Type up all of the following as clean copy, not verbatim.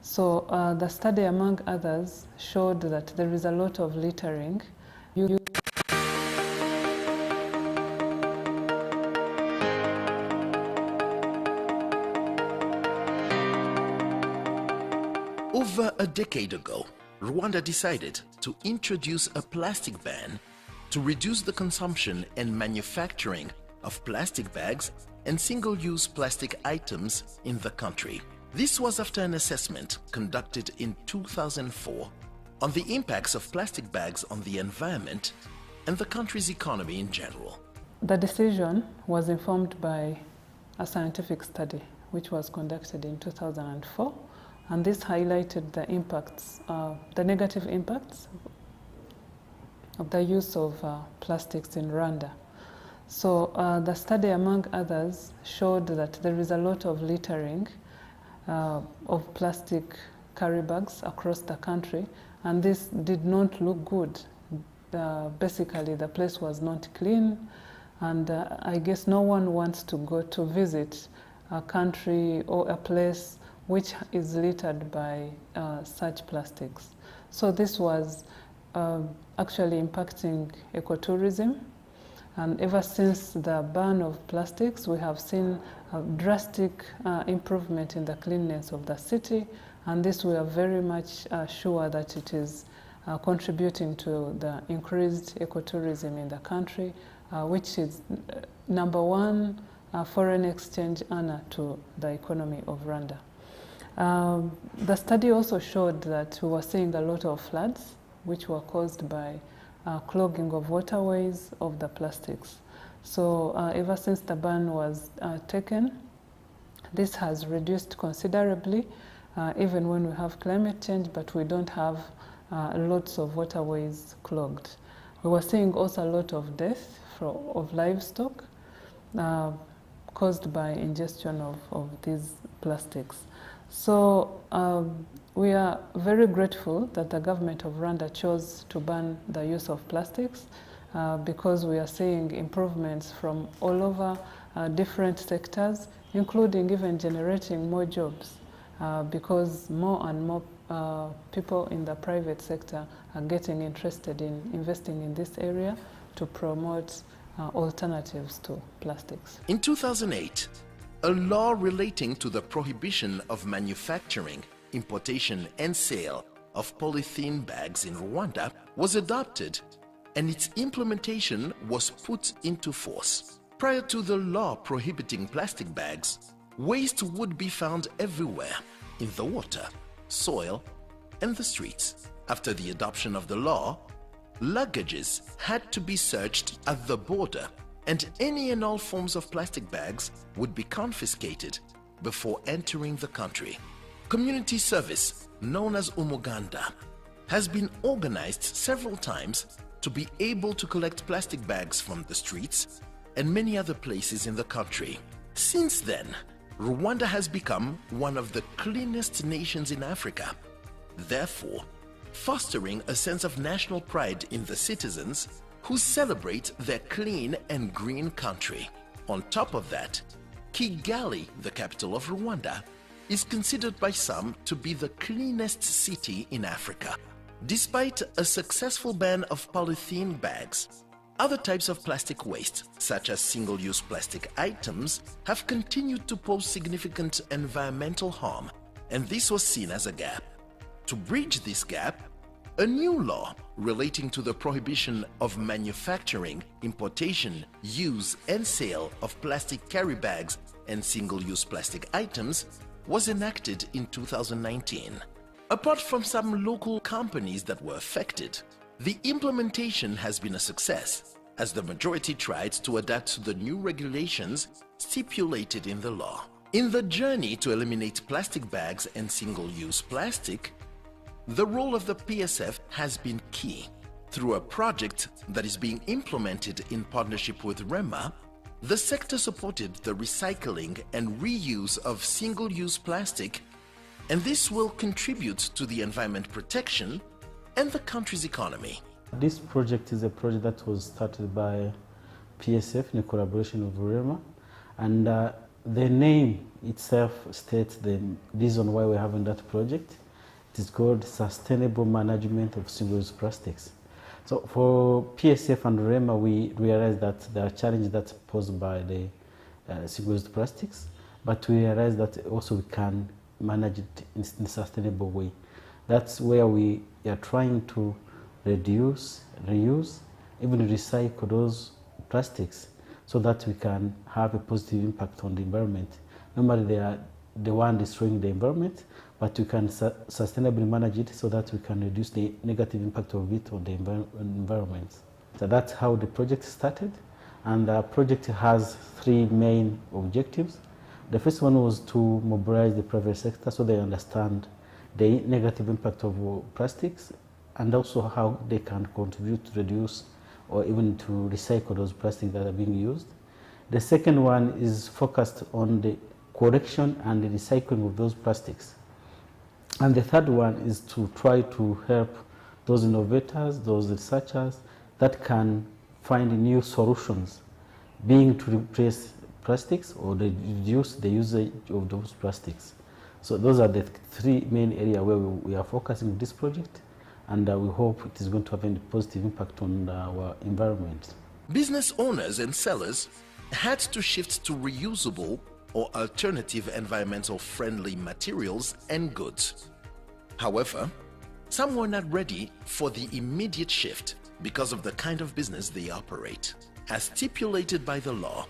So the study, among others, showed that there is a lot of littering. Over a decade ago, Rwanda decided to introduce a plastic ban to reduce the consumption and manufacturing of plastic bags and single-use plastic items in the country. This was after an assessment conducted in 2004 on the impacts of plastic bags on the environment and the country's economy in general. The decision was informed by a scientific study which was conducted in 2004, and this highlighted the impacts, the negative impacts of the use of plastics in Rwanda. So the study, among others, showed that there is a lot of littering of plastic carry bags across the country, and this did not look good. Basically, the place was not clean, and I guess no one wants to go to visit a country or a place which is littered by such plastics. So this was actually impacting ecotourism. And ever since the ban of plastics, we have seen a drastic improvement in the cleanliness of the city, and this we are very much sure that it is contributing to the increased ecotourism in the country, which is number one foreign exchange earner to the economy of Rwanda. The study also showed that we were seeing a lot of floods, which were caused by clogging of waterways of the plastics. So ever since the ban was taken, this has reduced considerably, even when we have climate change, but we don't have lots of waterways clogged. We were seeing also a lot of death of livestock caused by ingestion of these plastics. So we are very grateful that the government of Rwanda chose to ban the use of plastics because we are seeing improvements from all over different sectors, including even generating more jobs because more and more people in the private sector are getting interested in investing in this area to promote alternatives to plastics. In 2008, a law relating to the prohibition of manufacturing, importation and sale of polythene bags in Rwanda was adopted, and its implementation was put into force. Prior to the law prohibiting plastic bags, waste would be found everywhere, in the water, soil and the streets. After the adoption of the law, luggages had to be searched at the border, and any and all forms of plastic bags would be confiscated before entering the country. Community service, known as Umuganda, has been organized several times to be able to collect plastic bags from the streets and many other places in the country. Since then, Rwanda has become one of the cleanest nations in Africa, therefore fostering a sense of national pride in the citizens who celebrate their clean and green country. On top of that, Kigali, the capital of Rwanda, is considered by some to be the cleanest city in Africa. Despite a successful ban of polythene bags, other types of plastic waste, such as single-use plastic items, have continued to pose significant environmental harm, and this was seen as a gap. To bridge this gap, a new law relating to the prohibition of manufacturing, importation, use and sale of plastic carry bags and single-use plastic items was enacted in 2019. Apart from some local companies that were affected, the implementation has been a success, as the majority tried to adapt to the new regulations stipulated in the law. In the journey to eliminate plastic bags and single-use plastic, the role of the PSF has been key. Through a project that is being implemented in partnership with REMA, the sector supported the recycling and reuse of single-use plastic, and this will contribute to the environment protection and the country's economy. This project is a project that was started by PSF in collaboration with REMA, and The name itself states the reason why we're having that project. It is called Sustainable Management of Single-Use Plastics. So for PSF and REMA, we realized that there are challenges that's posed by the single-use plastics, but we realized that also we can manage it in a sustainable way. That's where we are trying to reduce, reuse, even recycle those plastics so that we can have a positive impact on the environment. Normally they are the one destroying the environment, but we can sustainably manage it so that we can reduce the negative impact of it on the environment. So that's how the project started, and the project has three main objectives. The first one was to mobilize the private sector so they understand the negative impact of plastics and also how they can contribute to reduce or even to recycle those plastics that are being used. The second one is focused on the collection and the recycling of those plastics. And the third one is to try to help those innovators, those researchers that can find new solutions, being to replace plastics or reduce the usage of those plastics. So those are the three main areas where we are focusing this project, and we hope it is going to have a positive impact on our environment. Business owners and sellers had to shift to reusable or alternative environmental friendly materials and goods. However, some were not ready for the immediate shift because of the kind of business they operate. As stipulated by the law,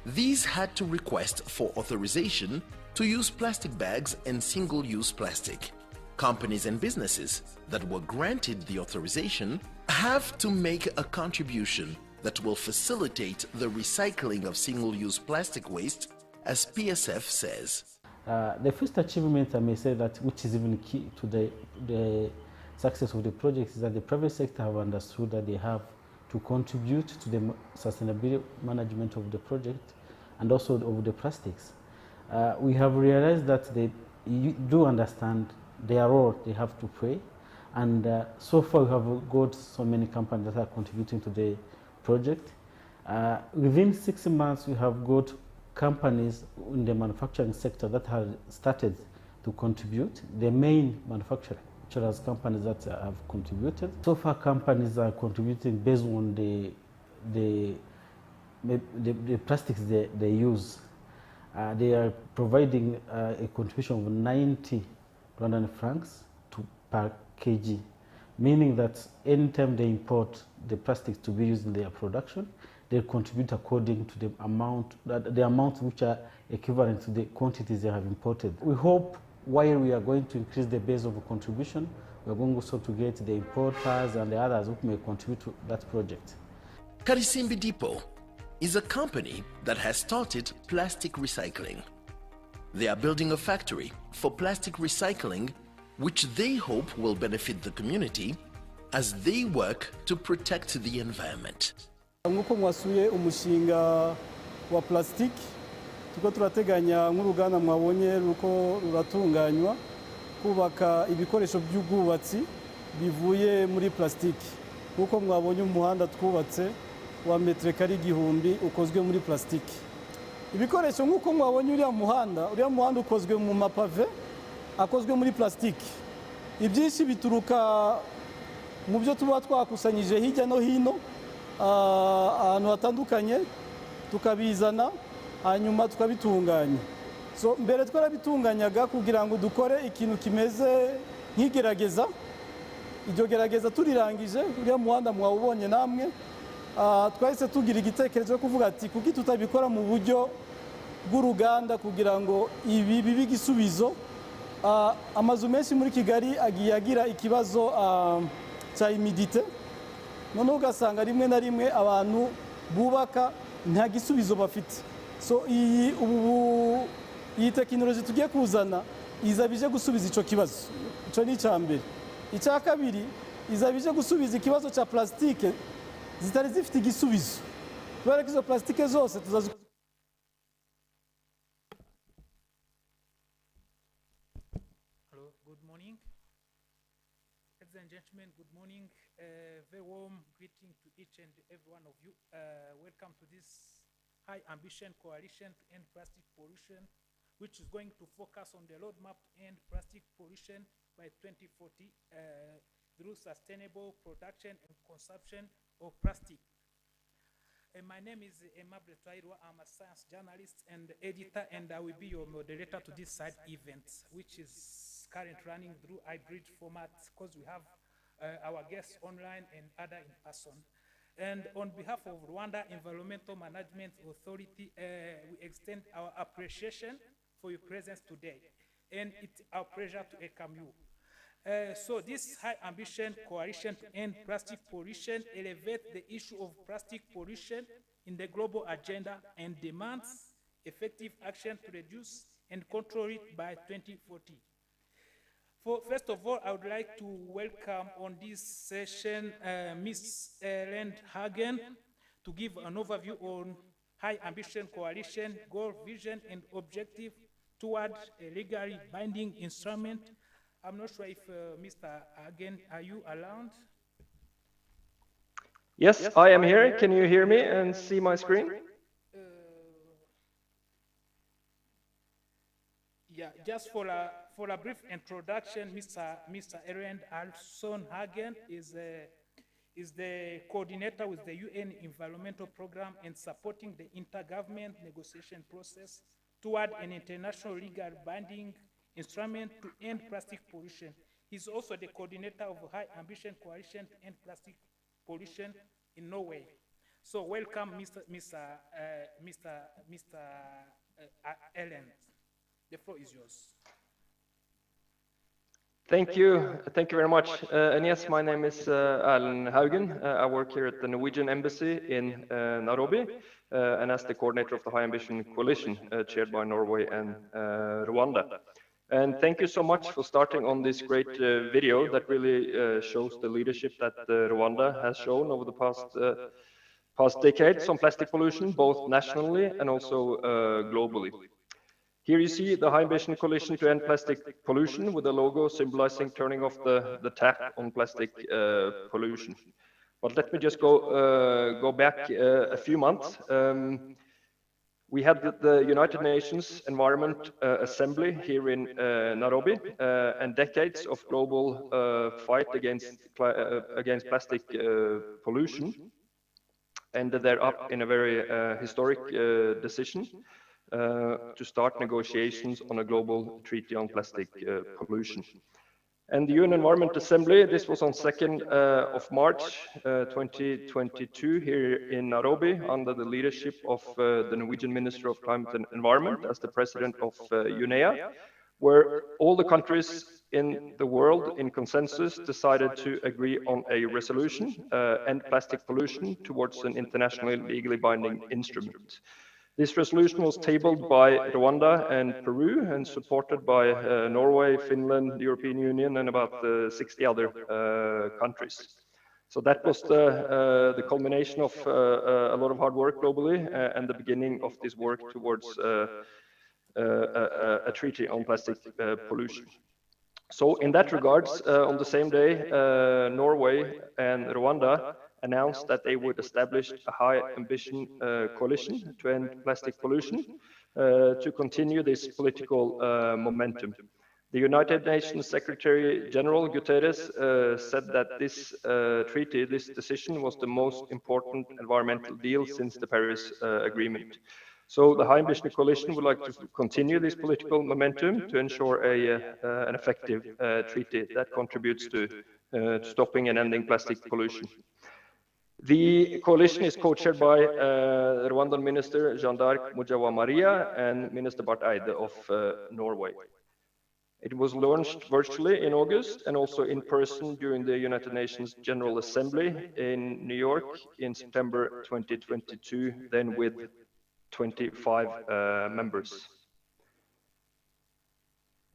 these had to request for authorization to use plastic bags and single-use plastic. Companies and businesses that were granted the authorization have to make a contribution that will facilitate the recycling of single-use plastic waste, as PSF says. The first achievement, I may say, that which is even key to the success of the project, is that the private sector have understood that they have to contribute to the sustainability management of the project and also of the plastics. We have realized that they do understand their role they have to play, and so far we have got so many companies that are contributing to the project. Within 6 months, we have got companies in the manufacturing sector that have started to contribute. The main manufacturers companies that have contributed. So far, companies are contributing based on the plastics they use. They are providing a contribution of 90 Rwandan francs per kg, meaning that anytime they import the plastics to be used in their production, they contribute according to the amounts which are equivalent to the quantities they have imported. We hope while we are going to increase the base of contribution, we are going also to get the importers and the others who may contribute to that project. Karisimbi Depot is a company that has started plastic recycling. They are building a factory for plastic recycling, which they hope will benefit the community as they work to protect the environment. Nk'uko mwasuye umushinga wa plastic, tuko turateganya nk'uruganda mwabonye ruko ruratunganywa kubaka ibikoresho by'ubwubatsi bivuye muri plastic. Nk'uko mwabonye umuhanda twubatse wa metre kari 1000 ukozwe muri plastic. Ibikoresho nk'uko mwabonye uriya muhanda ukozwe mu mapave akozwe muri plastic. Ibyinshi bituruka mu byo tuba twakusanyije hirya no hino ahantu hatandukanye, tukabizana hanyuma tukabitunganya. So mbere twarabitunganyaga kugira ngo dukore ikintu kimeze nk'igerageza. Iryo gerageza turirangije, uriya muhanda mwawubonye namwe, twahise tugira igitekerezo cyo kuvuga ati kuki tutabikora mu buryo bw'uruganda kugira ngo ibi bibe igisubizo. Amazu menshi muri Kigali agiye agira ikibazo cya humidité, noneho ugasanga rimwe na rimwe abantu bubaka nta gisubizo bafite. So iyi tekinoloji tugiye kuzana izabije gusubiza icyo kibazo. Icyo ni icya mbere. Icya kabiri, izabije gusubiza ikibazo cya plastike zitari zifite igisubizo, kubera ko izo plastike zose tuzazi. Hello, good morning. Ladies and gentlemen, good morning. Very warm greeting to each and every one of you. Welcome to this High Ambition Coalition to End Plastic Pollution, which is going to focus on the roadmap to end plastic pollution by 2040 through sustainable production and consumption of plastic. My name is Aimable Twairwa. I'm a science journalist and editor, and I will be your moderator to this side event, which is currently running through hybrid format because we have our guests online and other in person. And on behalf of Rwanda Environmental Management Authority, we extend our appreciation for your presence today. And it's our pleasure to welcome you. So this High Ambition Coalition to End Plastic Pollution elevates the issue of plastic pollution in the global agenda and demands effective action to reduce and control it by 2040. First of all, I would like to welcome on this session Ms. Ellen Hagen to give an overview on High Ambition Coalition goal, vision, and objective toward a legally binding instrument. I'm not sure if Mr. Hagen, are you around? Yes, I am here. Can you hear me and see my screen? Yeah, just for a brief introduction, Mr. Erend Alson Hagen is the coordinator with the UN Environmental Program and supporting the intergovernment negotiation process toward an international legal binding instrument to end plastic pollution. He's also the coordinator of the High Ambition Coalition to End Plastic Pollution in Norway. So welcome, Mr. Ellen. The floor is yours. Thank you. Thank you very much. And yes, my name is Alan Haugen. I work here at the Norwegian Embassy in Nairobi, and as the coordinator of the High Ambition Coalition, chaired by Norway and Rwanda. And thank you so much for starting on this great video that really shows the leadership that Rwanda has shown over the past decades on plastic pollution, both nationally and also globally. Here you see the High Ambition Coalition to End Plastic Pollution with a logo symbolizing turning off the tap on plastic pollution. But let me just go back a few months. We had the United Nations Environment Assembly here in Nairobi, and decades of global fight against plastic pollution ended there up in a very historic decision to start negotiations on a global treaty on plastic pollution. And the UN Environment Assembly, this was on 2nd of March 2022 here in Nairobi under the leadership of the Norwegian Minister of Climate and Environment as the president of UNEA, where all the countries in the world in consensus decided to agree on a resolution, end plastic pollution towards an internationally legally binding instrument. This resolution was tabled by Rwanda and Peru and supported by Norway, Finland, the European Union, and about 60 other countries. So that was the culmination of a lot of hard work globally and the beginning of this work towards a treaty on plastic pollution. So in that regards, on the same day, Norway and Rwanda announced that they would establish a high ambition coalition to end plastic pollution to continue this political momentum. The United Nations Secretary General Guterres said that this treaty, this decision, was the most important environmental deal since the Paris Agreement. So the High Ambition Coalition would like to continue this political momentum to ensure an effective treaty that contributes to stopping and ending plastic pollution. The coalition is co-chaired by Rwandan Minister Jean d'Arc Mujawa Maria and Minister Barth Eide of Norway. It was launched virtually in August and also in person during the United Nations General Assembly in New York in September 2022, then with 25 members.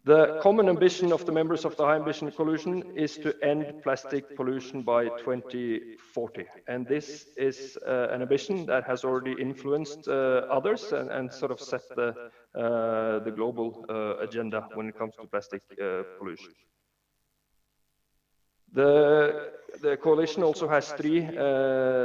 The common ambition of the members of the High Ambition Coalition is to end plastic pollution by 2040. And this is an ambition that has already influenced others and sort of set the global agenda when it comes to plastic pollution. The coalition also has three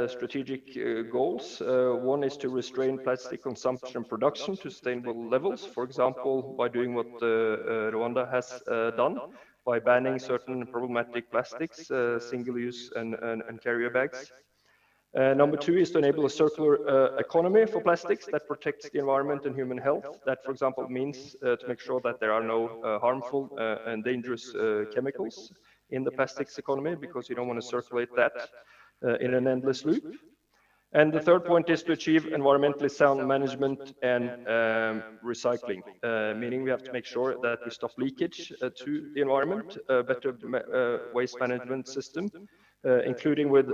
strategic goals. One is to restrain plastic consumption and production to sustainable levels, for example, by doing what Rwanda has done, by banning certain problematic plastics, single-use and carrier bags. Number two is to enable a circular economy for plastics that protects the environment and human health. That, for example, means to make sure that there are no harmful and dangerous chemicals in the plastics economy, because you don't want to circulate that in an endless loop. And the third point is to achieve environmentally sound management and recycling, meaning we have to make sure that we stop leakage to the environment, better waste management system, including with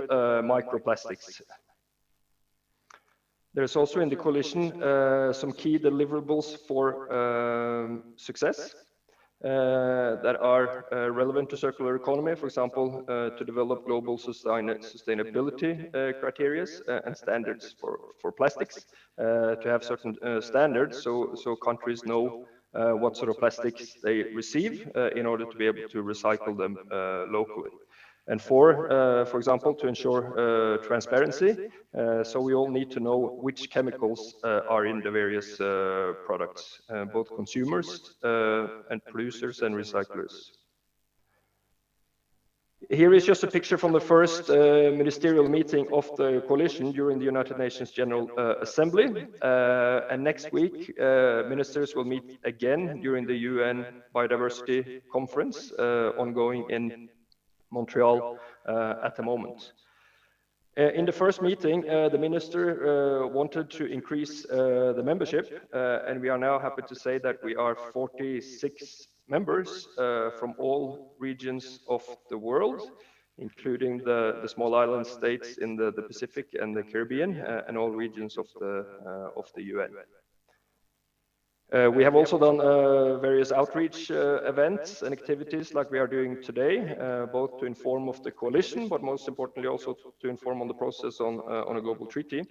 microplastics. There's also in the coalition some key deliverables for success that are relevant to circular economy, for example, to develop global sustainability criteria and standards for plastics, to have certain standards so countries know what sort of plastics they receive in order to be able to recycle them locally. And for example, to ensure transparency, so we all need to know which chemicals are in the various products, both consumers and producers and recyclers. Here is just a picture from the first ministerial meeting of the coalition during the United Nations General Assembly. And next week, ministers will meet again during the UN Biodiversity Conference ongoing in Montreal at the moment. In the first meeting, the minister wanted to increase the membership, and we are now happy to say that we are 46 members from all regions of the world, including the small island states in the Pacific and the Caribbean, and all regions of the UN. We have also done various outreach events and activities like we are doing today, both to inform of the coalition, but most importantly also to inform on the process on a global treaty.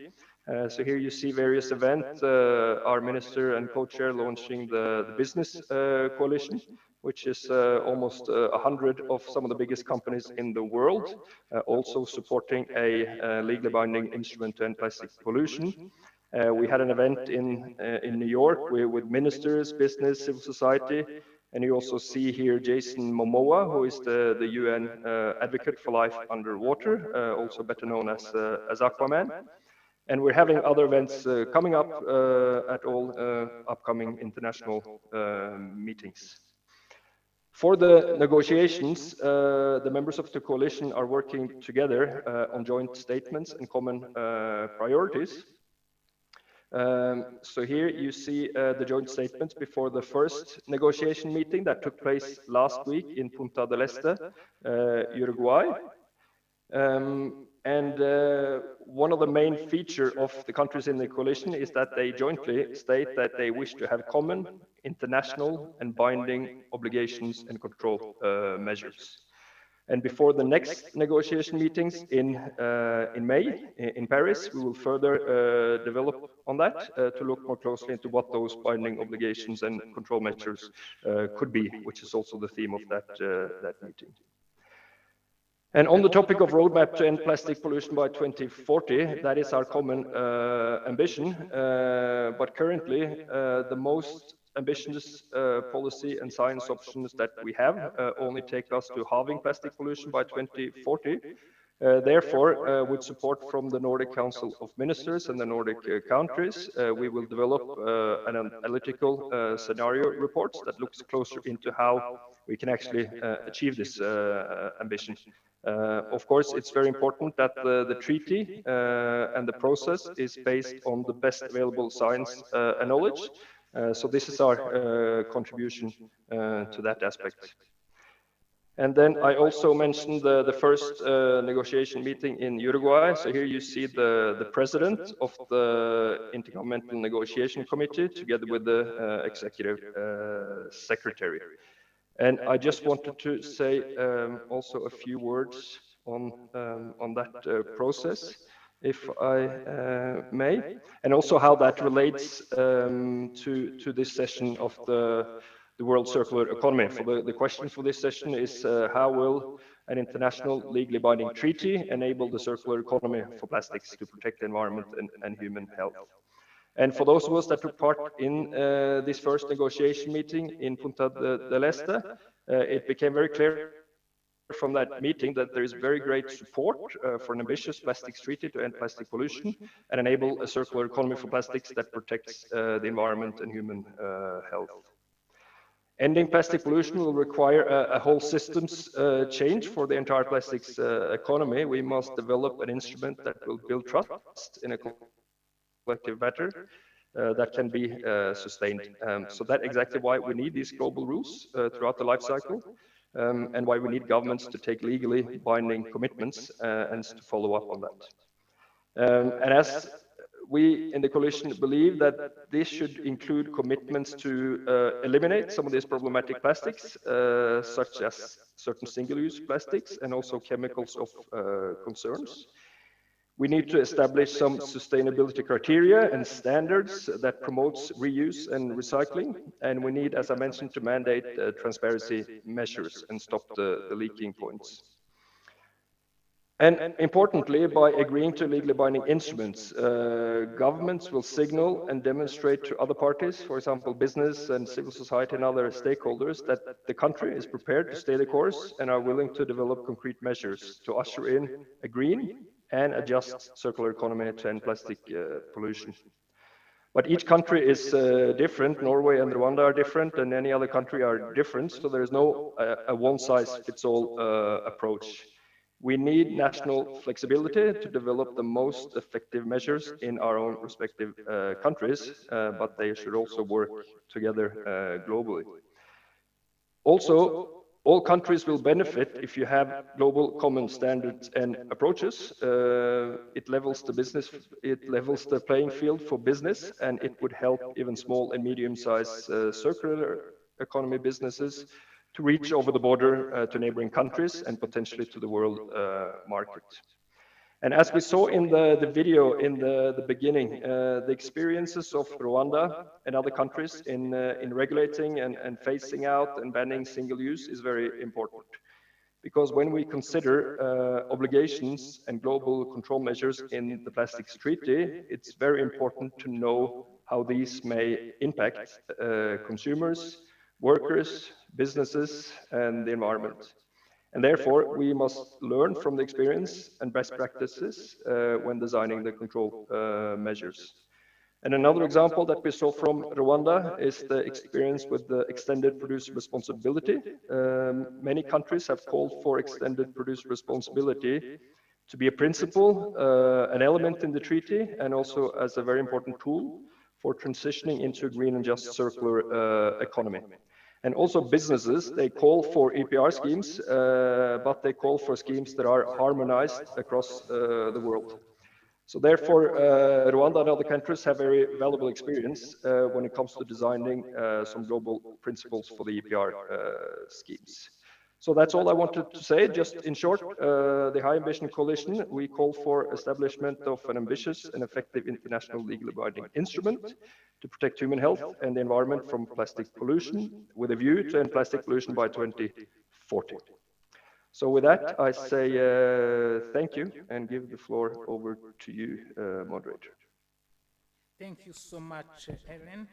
So here you see various events, our minister and co-chair launching the business coalition, which is almost 100 of some of the biggest companies in the world, also supporting a legally binding instrument to end plastic pollution. We had an event in New York with ministers, business, civil society, and you also see here Jason Momoa, who is the UN advocate for life underwater, also better known as Aquaman. And we're having other events coming up at all upcoming international meetings. For the negotiations, the members of the coalition are working together on joint statements and common priorities. So here you see the joint statements before the first negotiation meeting that took place last week in Punta del Este, Uruguay. One of the main features of the countries in the coalition is that they jointly state that they wish to have common, international and binding obligations and control measures. And before the next negotiation meetings in May in Paris, we will further develop on that to look more closely into what those binding obligations and control measures could be, which is also the theme of that meeting. And on the topic of roadmap to end plastic pollution by 2040, that is our common ambition. But currently, the most ambitious policy and science options that we have only take us to halving plastic pollution by 2040. Therefore, with support from the Nordic Council of Ministers and the Nordic countries, we will develop an analytical scenario reports that looks closer into how we can actually achieve this ambition. Of course, it's very important that the treaty and the process is based on the best available science and knowledge. So this is our contribution to that aspect. And then I also mentioned the first negotiation meeting in Uruguay. So here you see the president of the Intergovernmental Negotiation Committee together with the executive secretary. And I just wanted to say also a few words on that process, if I may, and also how that relates to this session of the World Circular Economy. For the question for this session is how will an international legally binding treaty enable the circular economy for plastics to protect the environment and human health. And for those of us that took part in this first negotiation meeting in Punta del Este, it became very clear from that meeting that there is very great support for an ambitious plastics treaty to end plastic pollution and enable a circular economy for plastics that protects the environment and human health. Ending plastic pollution will require a whole systems change for the entire plastics economy. We must develop an instrument that will build trust in a collective matter that can be sustained. So that's exactly why we need these global rules throughout the life cycle. And why we need governments to take legally binding commitments and to follow up on that. And as we in the coalition believe that this should include commitments to eliminate some of these problematic plastics, such as certain single-use plastics and also chemicals of concerns. We need to establish some sustainability criteria and standards that promotes reuse and recycling. And we need, as I mentioned, to mandate transparency measures and stop the leaking points. And importantly, by agreeing to legally binding instruments, governments will signal and demonstrate to other parties, for example, business and civil society and other stakeholders, that the country is prepared to stay the course and are willing to develop concrete measures to usher in a green and a just circular economy to end plastic pollution. But each country is different. Norway and Rwanda are different, and any other country are different. So there is no a one-size-fits-all approach. We need national flexibility to develop the most effective measures in our own respective countries, but they should also work together globally. Also, all countries will benefit if you have global common standards and approaches. It levels the playing field for business, and it would help even small and medium-sized circular economy businesses to reach over the border to neighboring countries and potentially to the world market. And as we saw in the video in the beginning, the experiences of Rwanda and other countries in regulating and phasing out and banning single use is very important. Because when we consider obligations and global control measures in the Plastics Treaty, it's very important to know how these may impact consumers, workers, businesses, and the environment. And therefore, we must learn from the experience and best practices when designing the control measures. And another example that we saw from Rwanda is the experience with the extended producer responsibility. Many countries have called for extended producer responsibility to be a principle, an element in the treaty, and also as a very important tool for transitioning into a green and just circular economy. And also businesses, they call for EPR schemes, but they call for schemes that are harmonized across the world. So therefore, Rwanda and other countries have very valuable experience when it comes to designing some global principles for the EPR schemes. So that's all I wanted to say. Just in short, the High Ambition Coalition, we call for establishment of an ambitious and effective international legally binding instrument to protect human health and the environment from plastic pollution, with a view to end plastic pollution by 2040. So with that, I say thank you and give the floor over to you, moderator. Thank you so much, Ellen.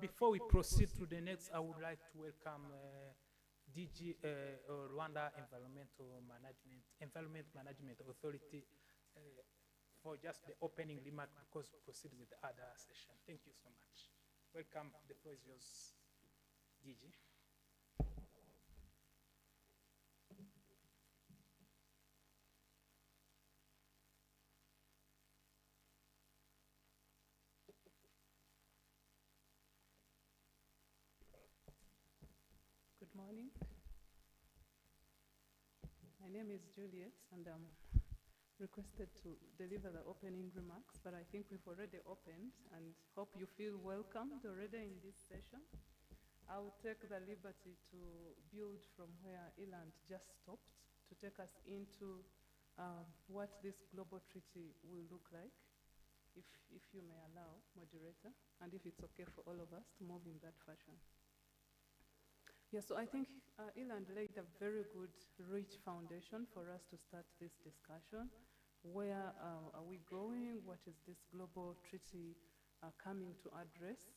Before we proceed to the next, I would like to welcome DG Rwanda Environment Management Authority for just the opening remark, because we proceed with the other session. Thank you so much. Welcome. The floor is yours, DG. Good morning. My name is Juliet, and I'm requested to deliver the opening remarks, but I think we've already opened and hope you feel welcomed already in this session. I'll take the liberty to build from where Ilan just stopped to take us into what this global treaty will look like, if you may allow, moderator, and if it's okay for all of us to move in that fashion. Yeah, so I think Ilan laid a very good, rich foundation for us to start this discussion. Where are we going? What is this global treaty coming to address?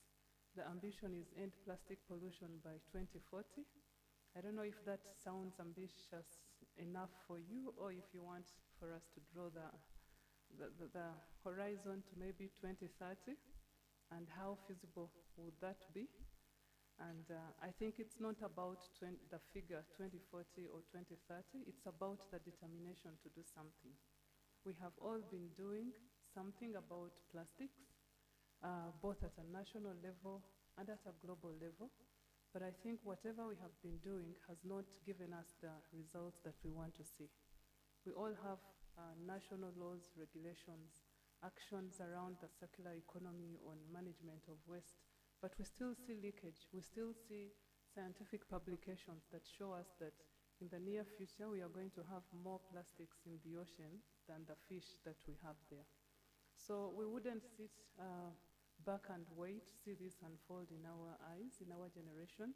The ambition is end plastic pollution by 2040. I don't know if that sounds ambitious enough for you, or if you want for us to draw the horizon to maybe 2030, and how feasible would that be? And I think it's not about the figure 2040 or 2030, it's about the determination to do something. We have all been doing something about plastics, both at a national level and at a global level. But I think whatever we have been doing has not given us the results that we want to see. We all have national laws, regulations, actions around the circular economy on management of waste, but we still see leakage. We still see scientific publications that show us that in the near future we are going to have more plastics in the ocean than the fish that we have there. So we wouldn't sit back and wait to see this unfold in our eyes, in our generation.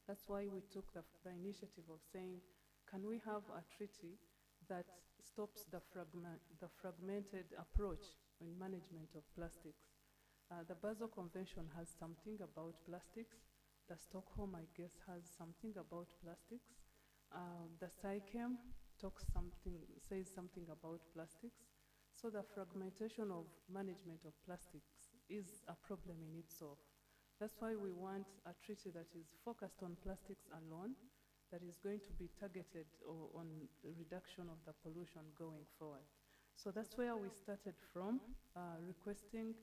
That's why we took the initiative of saying, can we have a treaty that stops the fragmented approach in management of plastics? The Basel Convention has something about plastics. The Stockholm, I guess, has something about plastics. The SciChem says something about plastics. So the fragmentation of management of plastics is a problem in itself. That's why we want a treaty that is focused on plastics alone, that is going to be targeted on the reduction of the pollution going forward. So that's where we started from, requesting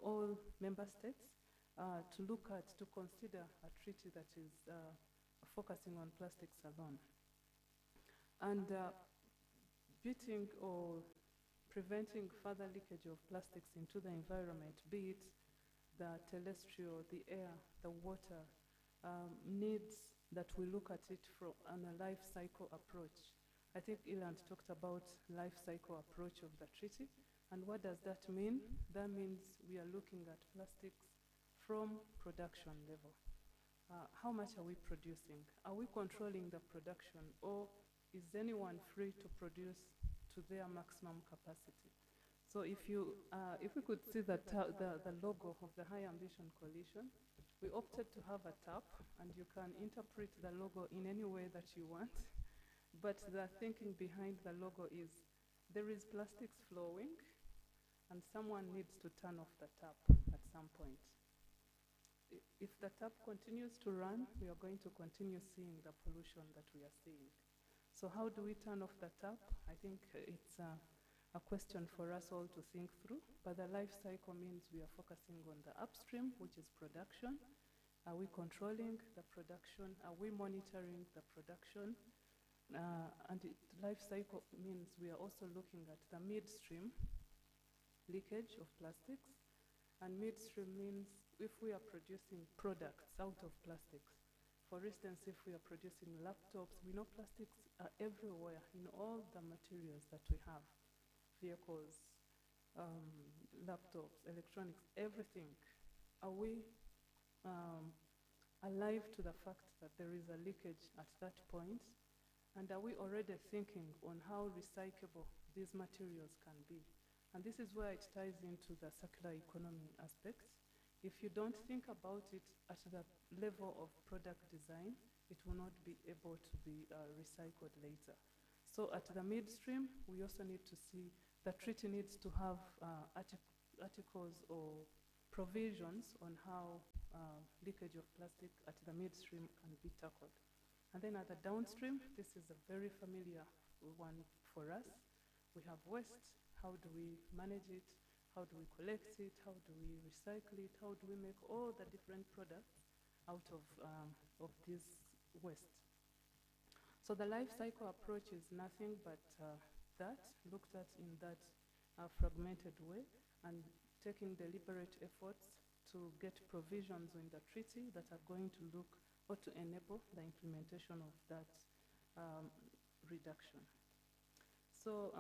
all member states to consider a treaty that is focusing on plastics alone. And beating or preventing further leakage of plastics into the environment, be it the terrestrial, the air, the water, needs that we look at it from a life cycle approach. I think Ilan talked about life cycle approach of the treaty. And what does that mean? That means we are looking at plastics from production level. How much are we producing? Are we controlling the production, or is anyone free to produce to their maximum capacity? So if we could see the logo of the High Ambition Coalition, we opted to have a tap, and you can interpret the logo in any way that you want. But the thinking behind the logo is there is plastics flowing, and someone needs to turn off the tap at some point. If the tap continues to run, we are going to continue seeing the pollution that we are seeing. So how do we turn off the tap? I think it's a question for us all to think through. But the life cycle means we are focusing on the upstream, which is production. Are we controlling the production? Are we monitoring the production? And life cycle means we are also looking at the midstream leakage of plastics. And midstream means if we are producing products out of plastics. For instance, if we are producing laptops, we know plastics are everywhere in all the materials that we have. Vehicles, laptops, electronics, everything. Are we alive to the fact that there is a leakage at that point? And are we already thinking on how recyclable these materials can be? And this is where it ties into the circular economy aspects. If you don't think about it at the level of product design, it will not be able to be recycled later. So at the midstream, we also need to see the treaty needs to have articles or provisions on how leakage of plastic at the midstream can be tackled. And then at the downstream, this is a very familiar one for us. We have waste. How do we manage it? How do we collect it? How do we recycle it? How do we make all the different products out of this waste? So the life cycle approach is nothing but that, looked at in that fragmented way, and taking deliberate efforts to get provisions in the treaty that are going to look or to enable the implementation of that reduction. So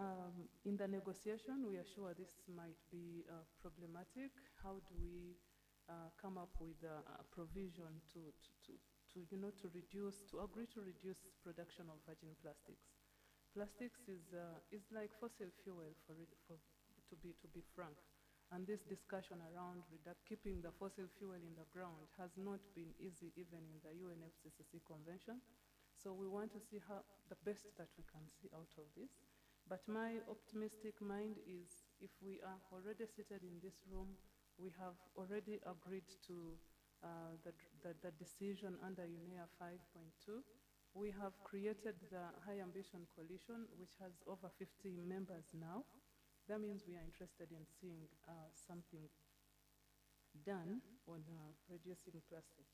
in the negotiation, we are sure this might be problematic. How do we come up with a provision to agree to reduce production of virgin plastics. Plastics is like fossil fuel to be frank. And this discussion around keeping the fossil fuel in the ground has not been easy even in the UNFCCC convention. So we want to see how the best that we can see out of this. But my optimistic mind is if we are already seated in this room, we have already agreed to the decision under UNEA 5.2. We have created the High Ambition Coalition, which has over 50 members now. That means we are interested in seeing something done on reducing plastic.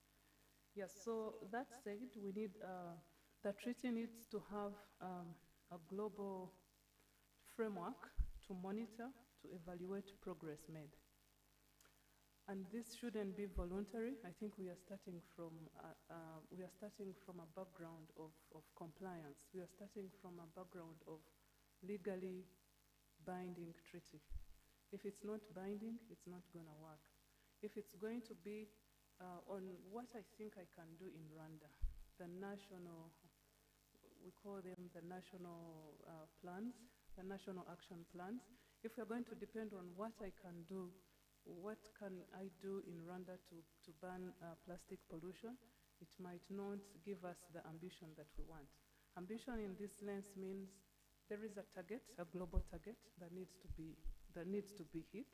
Yes, so that said, we need, the treaty needs to have a global framework to monitor, to evaluate progress made. And this shouldn't be voluntary. I think we are starting from a background of compliance. We are starting from a background of legally binding treaty. If it's not binding, it's not going to work. If it's going to be on what I think I can do in Rwanda, the national, we call them the national plans, the national action plans. If we're going to depend on what I can do, what can I do in Rwanda to ban plastic pollution, it might not give us the ambition that we want. Ambition in this sense means there is a target, a global target that needs to be hit,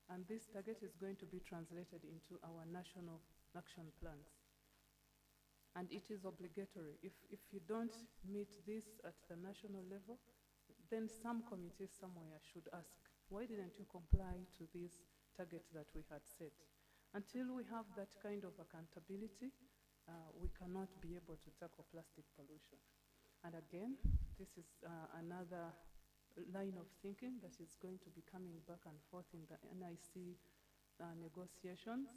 and this target is going to be translated into our national action plans. And it is obligatory. If you don't meet this at the national level, then some committees somewhere should ask, why didn't you comply to this target that we had set? Until we have that kind of accountability, we cannot be able to tackle plastic pollution. And again, this is another line of thinking that is going to be coming back and forth in the NIC negotiations.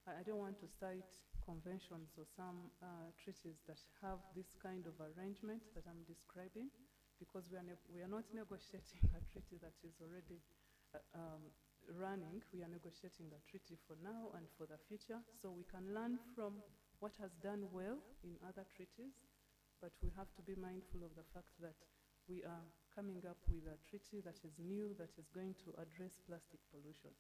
I don't want to cite conventions or some treaties that have this kind of arrangement that I'm describing, because we are not negotiating a treaty that is already running. We are negotiating a treaty for now and for the future, so we can learn from what has done well in other treaties, but we have to be mindful of the fact that we are coming up with a treaty that is new, that is going to address plastic pollution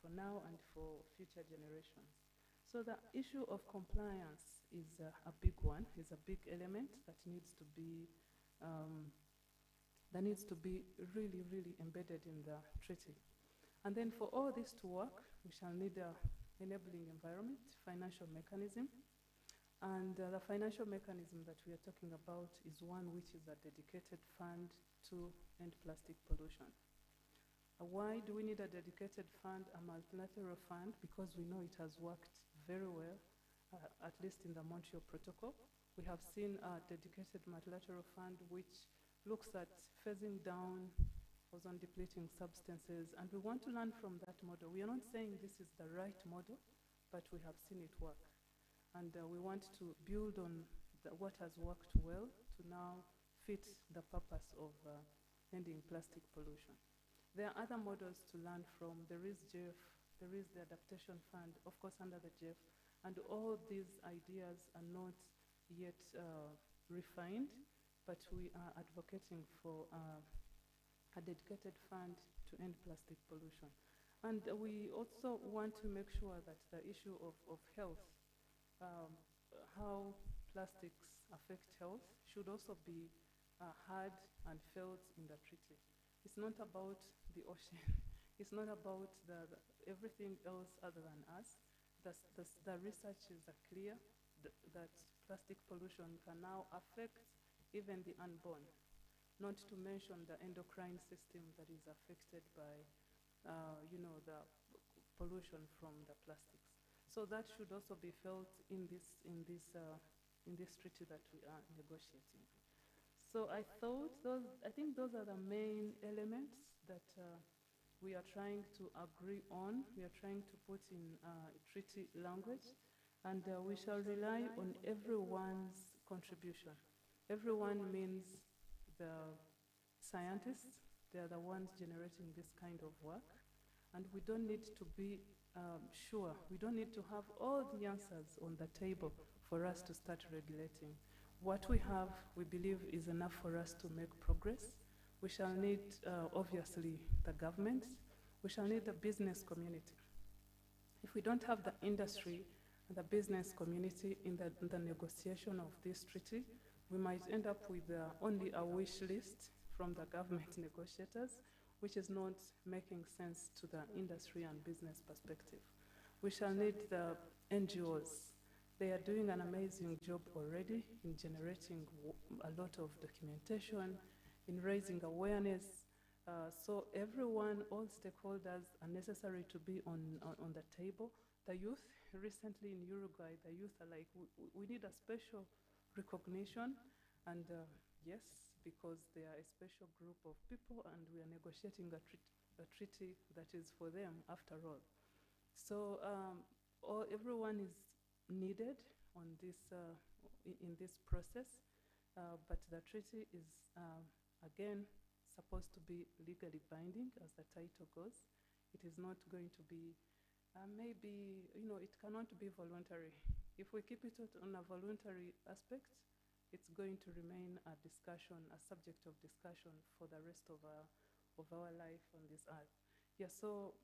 for now and for future generations. So the issue of compliance is a big one, is a big element that needs to be really, really embedded in the treaty. And then for all this to work, we shall need an enabling environment, financial mechanism. And the financial mechanism that we are talking about is one which is a dedicated fund to end plastic pollution. Why do we need a dedicated fund, a multilateral fund? Because we know it has worked very well, at least in the Montreal Protocol. We have seen a dedicated multilateral fund which looks at phasing down ozone-depleting substances, and we want to learn from that model. We are not saying this is the right model, but we have seen it work. And we want to build on what has worked well to now fit the purpose of ending plastic pollution. There are other models to learn from. There is GEF, there is the Adaptation Fund, of course under the GEF, and all these ideas are not yet refined, but we are advocating for a dedicated fund to end plastic pollution. And we also want to make sure that the issue of health, how plastics affect health, should also be heard and felt in the treaty. It's not about the ocean. It's not about everything else other than us. The researches are clear that plastic pollution can now affect even the unborn, not to mention the endocrine system that is affected by the pollution from the plastics. So that should also be felt in this treaty that we are negotiating. So I think those are the main elements that we are trying to agree on. We are trying to put in treaty language, and we shall rely on everyone's contribution. Everyone means the scientists. They are the ones generating this kind of work, and we don't need to be sure, we don't need to have all the answers on the table for us to start regulating. What we have, we believe, is enough for us to make progress. We shall need, obviously, the government. We shall need the business community. If we don't have the industry and the business community in the negotiation of this treaty, we might end up with only a wish list from the government negotiators, which is not making sense to the industry and business perspective. We shall need the NGOs. They are doing an amazing job already in generating a lot of documentation, in raising awareness. So everyone, all stakeholders are necessary to be on the table. The youth, recently in Uruguay, the youth are like, we need a special recognition, and yes, because they are a special group of people and we are negotiating a treaty that is for them after all. So everyone is needed on this, in this process, but the treaty is, again, supposed to be legally binding, as the title goes. It is not going to be, maybe, it cannot be voluntary. If we keep it on a voluntary aspect, it's going to remain a discussion, a subject of discussion for the rest of our life on this earth. Yeah, so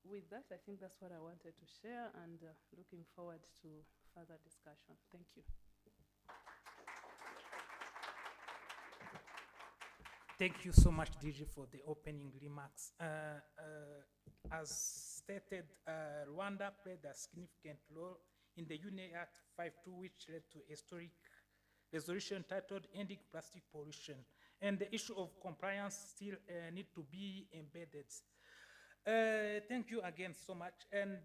with that, I think that's what I wanted to share, and looking forward to further discussion. Thank you. Thank you so much, DG, for the opening remarks. As stated, Rwanda played a significant role in the UN Act 52, which led to a historic resolution titled Ending Plastic Pollution. And the issue of compliance still need to be embedded. Thank you again so much. And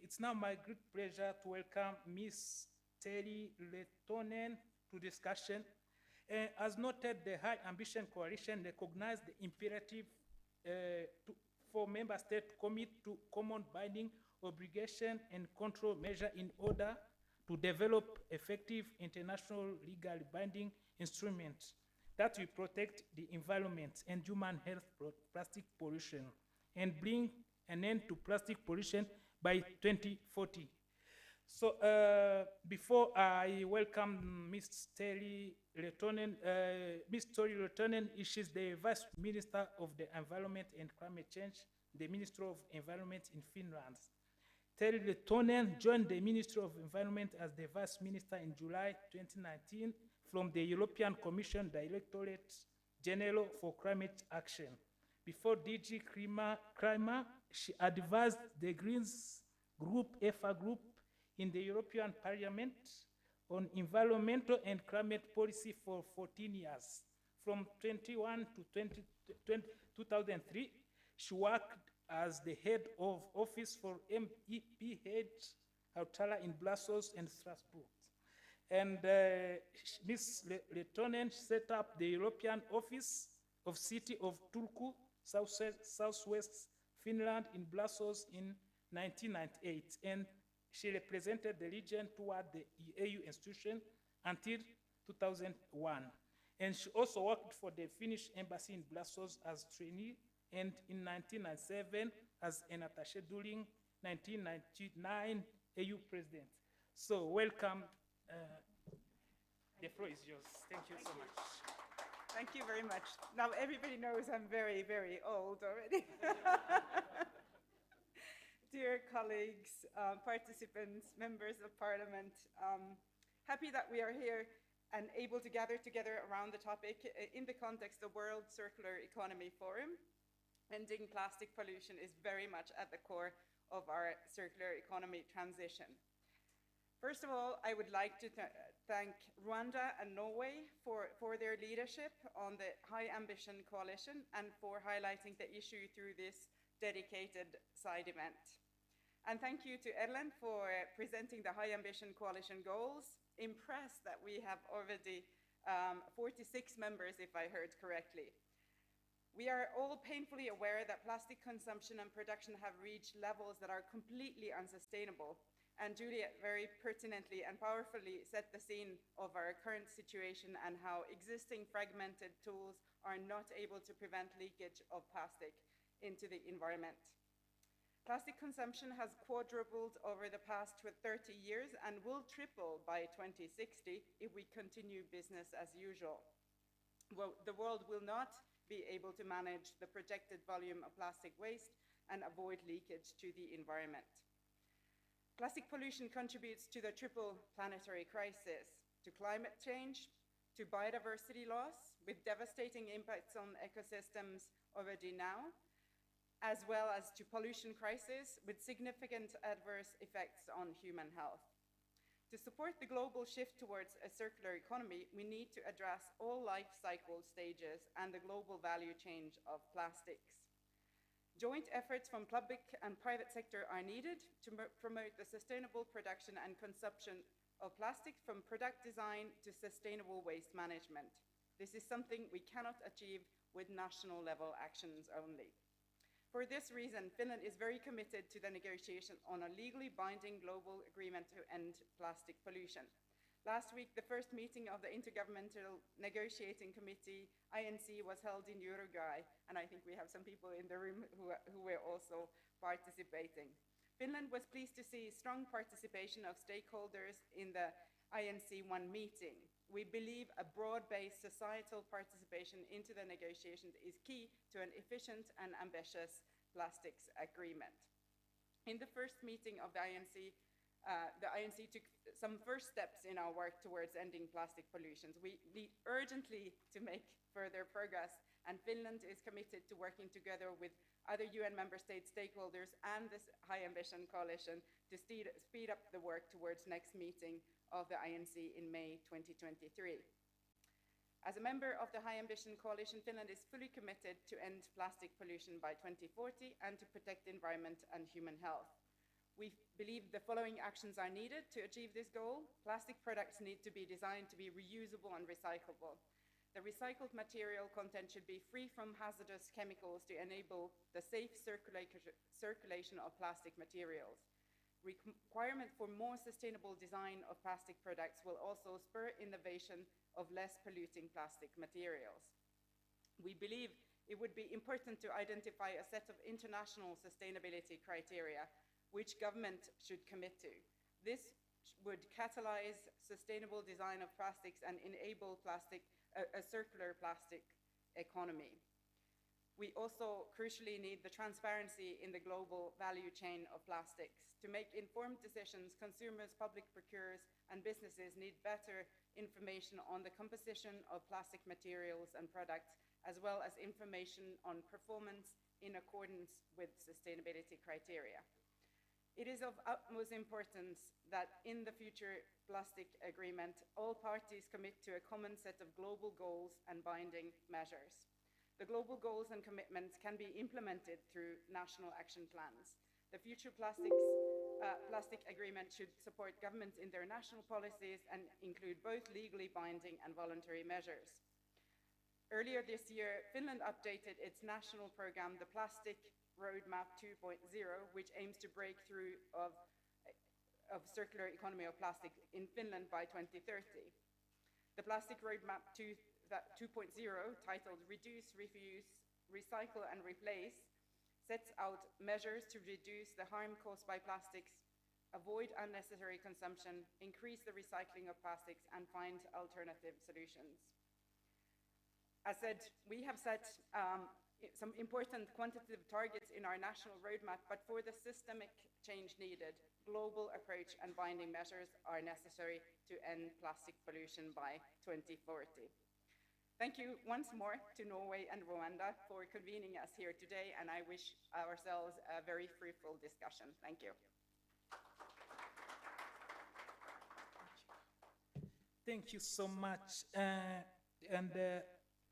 it's now my great pleasure to welcome Ms. Terry Letonen to discussion. As noted, the High Ambition Coalition recognized the imperative for member states to commit to common binding obligation and control measure in order to develop effective international legally binding instruments that will protect the environment and human health from plastic pollution and bring an end to plastic pollution by 2040. So before I welcome Ms. Terry Letonen, Ms. Terry Letonen, she's the Vice Minister of the Environment and Climate Change, the Minister of Environment in Finland. Terry Letonen joined the Ministry of Environment as the Vice Minister in July 2019 from the European Commission Directorate General for Climate Action. Before DG Climate, she advised the Greens Group, EFA Group, in the European Parliament on environmental and climate policy for 14 years. From 21 to 2003, she worked as the head of office for MEP head Hautala in Brussels and Strasbourg. And Ms. Letonen set up the European Office of City of Turku, Southwest Finland in Brussels in 1998. And she represented the region toward the EU institution until 2001. And she also worked for the Finnish embassy in Brussels as trainee, and in 1997 as an attaché during 1999 EU president. So welcome. The floor is yours. Thank you so much. Thank you very much. Now everybody knows I'm very, very old already. Dear colleagues, participants, members of parliament, happy that we are here and able to gather together around the topic in the context of World Circular Economy Forum. Ending plastic pollution is very much at the core of our circular economy transition. First of all, I would like to thank Rwanda and Norway for their leadership on the High Ambition Coalition and for highlighting the issue through this dedicated side event. And thank you to Ellen for presenting the High Ambition Coalition goals. Impressed that we have already 46 members, if I heard correctly. We are all painfully aware that plastic consumption and production have reached levels that are completely unsustainable. And Juliet very pertinently and powerfully set the scene of our current situation and how existing fragmented tools are not able to prevent leakage of plastic into the environment. Plastic consumption has quadrupled over the past 30 years and will triple by 2060 if we continue business as usual. Well, the world will not be able to manage the projected volume of plastic waste and avoid leakage to the environment. Plastic pollution contributes to the triple planetary crisis, to climate change, to biodiversity loss, with devastating impacts on ecosystems already now, as well as to pollution crisis, with significant adverse effects on human health. To support the global shift towards a circular economy, we need to address all life cycle stages and the global value chain of plastics. Joint efforts from public and private sector are needed to promote the sustainable production and consumption of plastic, from product design to sustainable waste management. This is something we cannot achieve with national level actions only. For this reason, Finland is very committed to the negotiation on a legally binding global agreement to end plastic pollution. Last week, the first meeting of the Intergovernmental Negotiating Committee, INC, was held in Uruguay, and I think we have some people in the room who were also participating. Finland was pleased to see strong participation of stakeholders in the INC1 meeting. We believe a broad-based societal participation into the negotiations is key to an efficient and ambitious plastics agreement. In the first meeting of the INC took some first steps in our work towards ending plastic pollution. We need urgently to make further progress, and Finland is committed to working together with other UN member state stakeholders and this High Ambition Coalition to speed up the work towards next meeting of the INC in May 2023. As a member of the High Ambition Coalition, Finland is fully committed to end plastic pollution by 2040 and to protect the environment and human health. We believe the following actions are needed to achieve this goal. Plastic products need to be designed to be reusable and recyclable. The recycled material content should be free from hazardous chemicals to enable the safe circulation of plastic materials. Requirement for more sustainable design of plastic products will also spur innovation of less polluting plastic materials. We believe it would be important to identify a set of international sustainability criteria which government should commit to. This would catalyze sustainable design of plastics and enable a circular plastic economy. We also crucially need the transparency in the global value chain of plastics. To make informed decisions, consumers, public procurers, and businesses need better information on the composition of plastic materials and products, as well as information on performance in accordance with sustainability criteria. It is of utmost importance that in the future plastic agreement, all parties commit to a common set of global goals and binding measures. The global goals and commitments can be implemented through national action plans. The future plastic agreement should support governments in their national policies and include both legally binding and voluntary measures. Earlier this year, Finland updated its national program, the Plastic Roadmap 2.0, which aims to break through of circular economy of plastic in Finland by 2030. The Plastic Roadmap 2.0, titled Reduce, Refuse, Recycle and Replace, sets out measures to reduce the harm caused by plastics, avoid unnecessary consumption, increase the recycling of plastics, and find alternative solutions. As said, we have set some important quantitative targets in our national roadmap, but for the systemic change needed, global approach and binding measures are necessary to end plastic pollution by 2040. Thank you once more to Norway and Rwanda for convening us here today, and I wish ourselves a very fruitful discussion. Thank you. Thank you so much. And the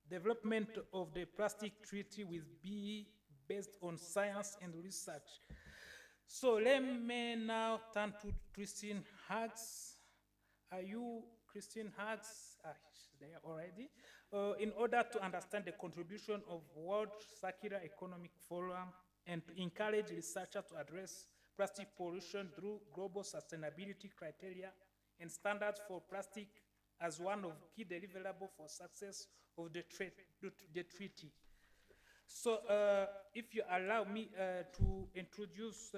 development of the plastic treaty will be based on science and research. So let me now turn to Christine Huggs. Are you Christine Huggs? She's there already. In order to understand the contribution of World Circular Economic Forum and to encourage researchers to address plastic pollution through global sustainability criteria and standards for plastic as one of key deliverables for success of the treaty. So if you allow me to introduce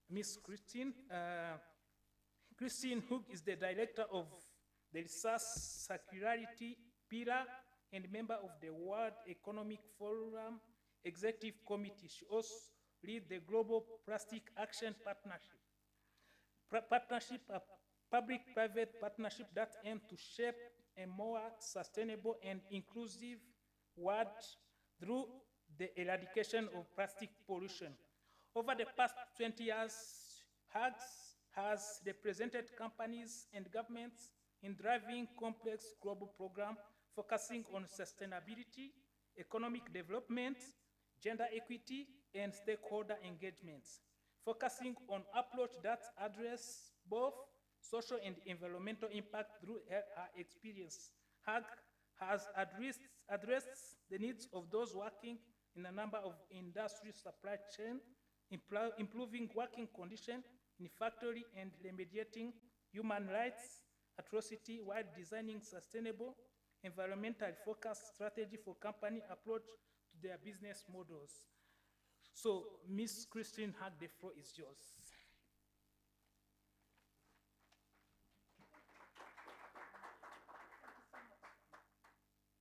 Miss Christine. Christine Hook is the director of the Research Circularity Pillar and member of the World Economic Forum Executive Committee. She also leads the Global Plastic Action Partnership. A public-private partnership that aims to shape a more sustainable and inclusive world through the eradication of plastic pollution. Over the past 20 years, HAGS has represented companies and governments in driving complex global programs focusing on sustainability, economic development, gender equity, and stakeholder engagements, focusing on approach that address both social and environmental impact through her experience. HAG has addressed the needs of those working in a number of industry supply chain, improving working conditions in factory and remediating human rights atrocity while designing sustainable, environmentally focused strategy for company approach to their business models. So, Ms. Christine Hag, the floor is yours.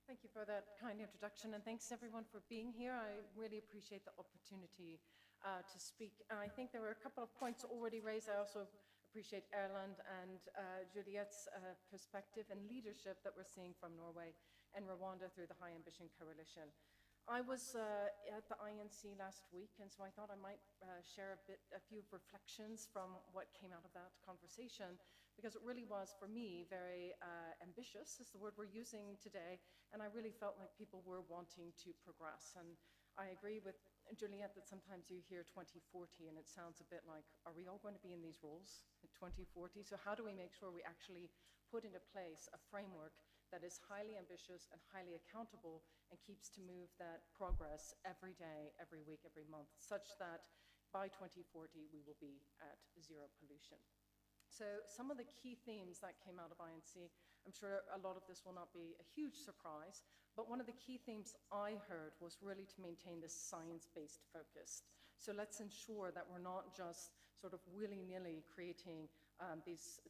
Thank you for that kind introduction, and thanks everyone for being here. I really appreciate the opportunity to speak. And I think there were a couple of points already raised. I also appreciate Erland and Juliette's perspective and leadership that we're seeing from Norway and Rwanda through the High Ambition Coalition. I was at the INC last week, and so I thought I might share a few reflections from what came out of that conversation, because it really was, for me, very ambitious, is the word we're using today, and I really felt like people were wanting to progress. And I agree with Juliette that sometimes you hear 2040, and it sounds a bit like, are we all going to be in these roles in 2040? So how do we make sure we actually put into place a framework that is highly ambitious and highly accountable and keeps to move that progress every day, every week, every month, such that by 2040 we will be at zero pollution. So some of the key themes that came out of INC, I'm sure a lot of this will not be a huge surprise, but one of the key themes I heard was really to maintain this science-based focus. So let's ensure that we're not just sort of willy-nilly creating these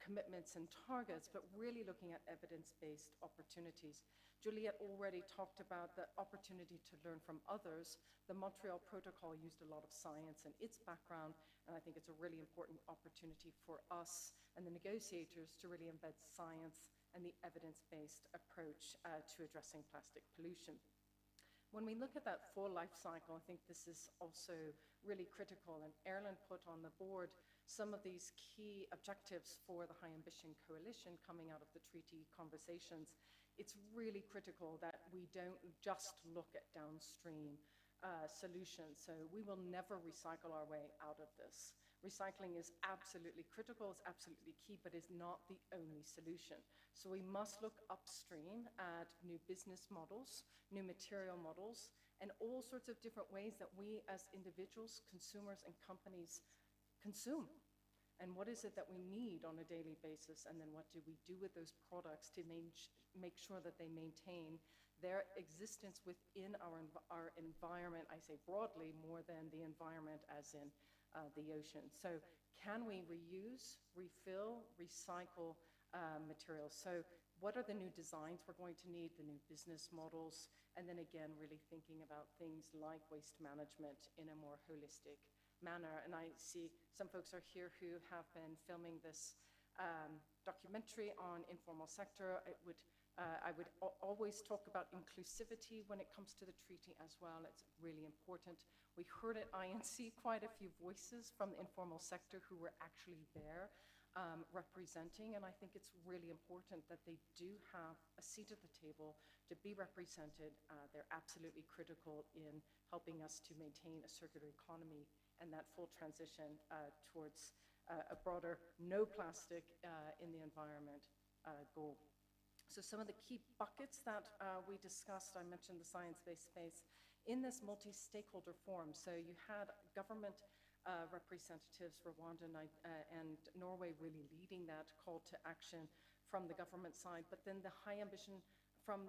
commitments and targets, but really looking at evidence-based opportunities. Juliette already talked about the opportunity to learn from others. The Montreal Protocol used a lot of science in its background, and I think it's a really important opportunity for us and the negotiators to really embed science and the evidence-based approach to addressing plastic pollution. When we look at that full life cycle, I think this is also really critical, and Erland put on the board some of these key objectives for the High Ambition Coalition coming out of the treaty conversations. It's really critical that we don't just look at downstream solutions. So we will never recycle our way out of this. Recycling is absolutely critical, it's absolutely key, but is not the only solution. So we must look upstream at new business models, new material models, and all sorts of different ways that we as individuals, consumers, and companies consume. And what is it that we need on a daily basis, and then what do we do with those products to make sure that they maintain their existence within our environment, I say broadly, more than the environment as in the ocean. So can we reuse, refill, recycle materials? So what are the new designs we're going to need, the new business models, and then again, really thinking about things like waste management in a more holistic manner. And I see some folks are here who have been filming this documentary on informal sector. I would always talk about inclusivity when it comes to the treaty as well. It's really important. We heard at INC quite a few voices from the informal sector who were actually there representing, and I think it's really important that they do have a seat at the table to be represented. They're absolutely critical in helping us to maintain a circular economy and that full transition towards a broader no plastic in the environment goal. So some of the key buckets that we discussed, I mentioned the science-based space, in this multi-stakeholder forum. So you had government representatives, Rwanda and Norway really leading that call to action from the government side, but then the High Ambition from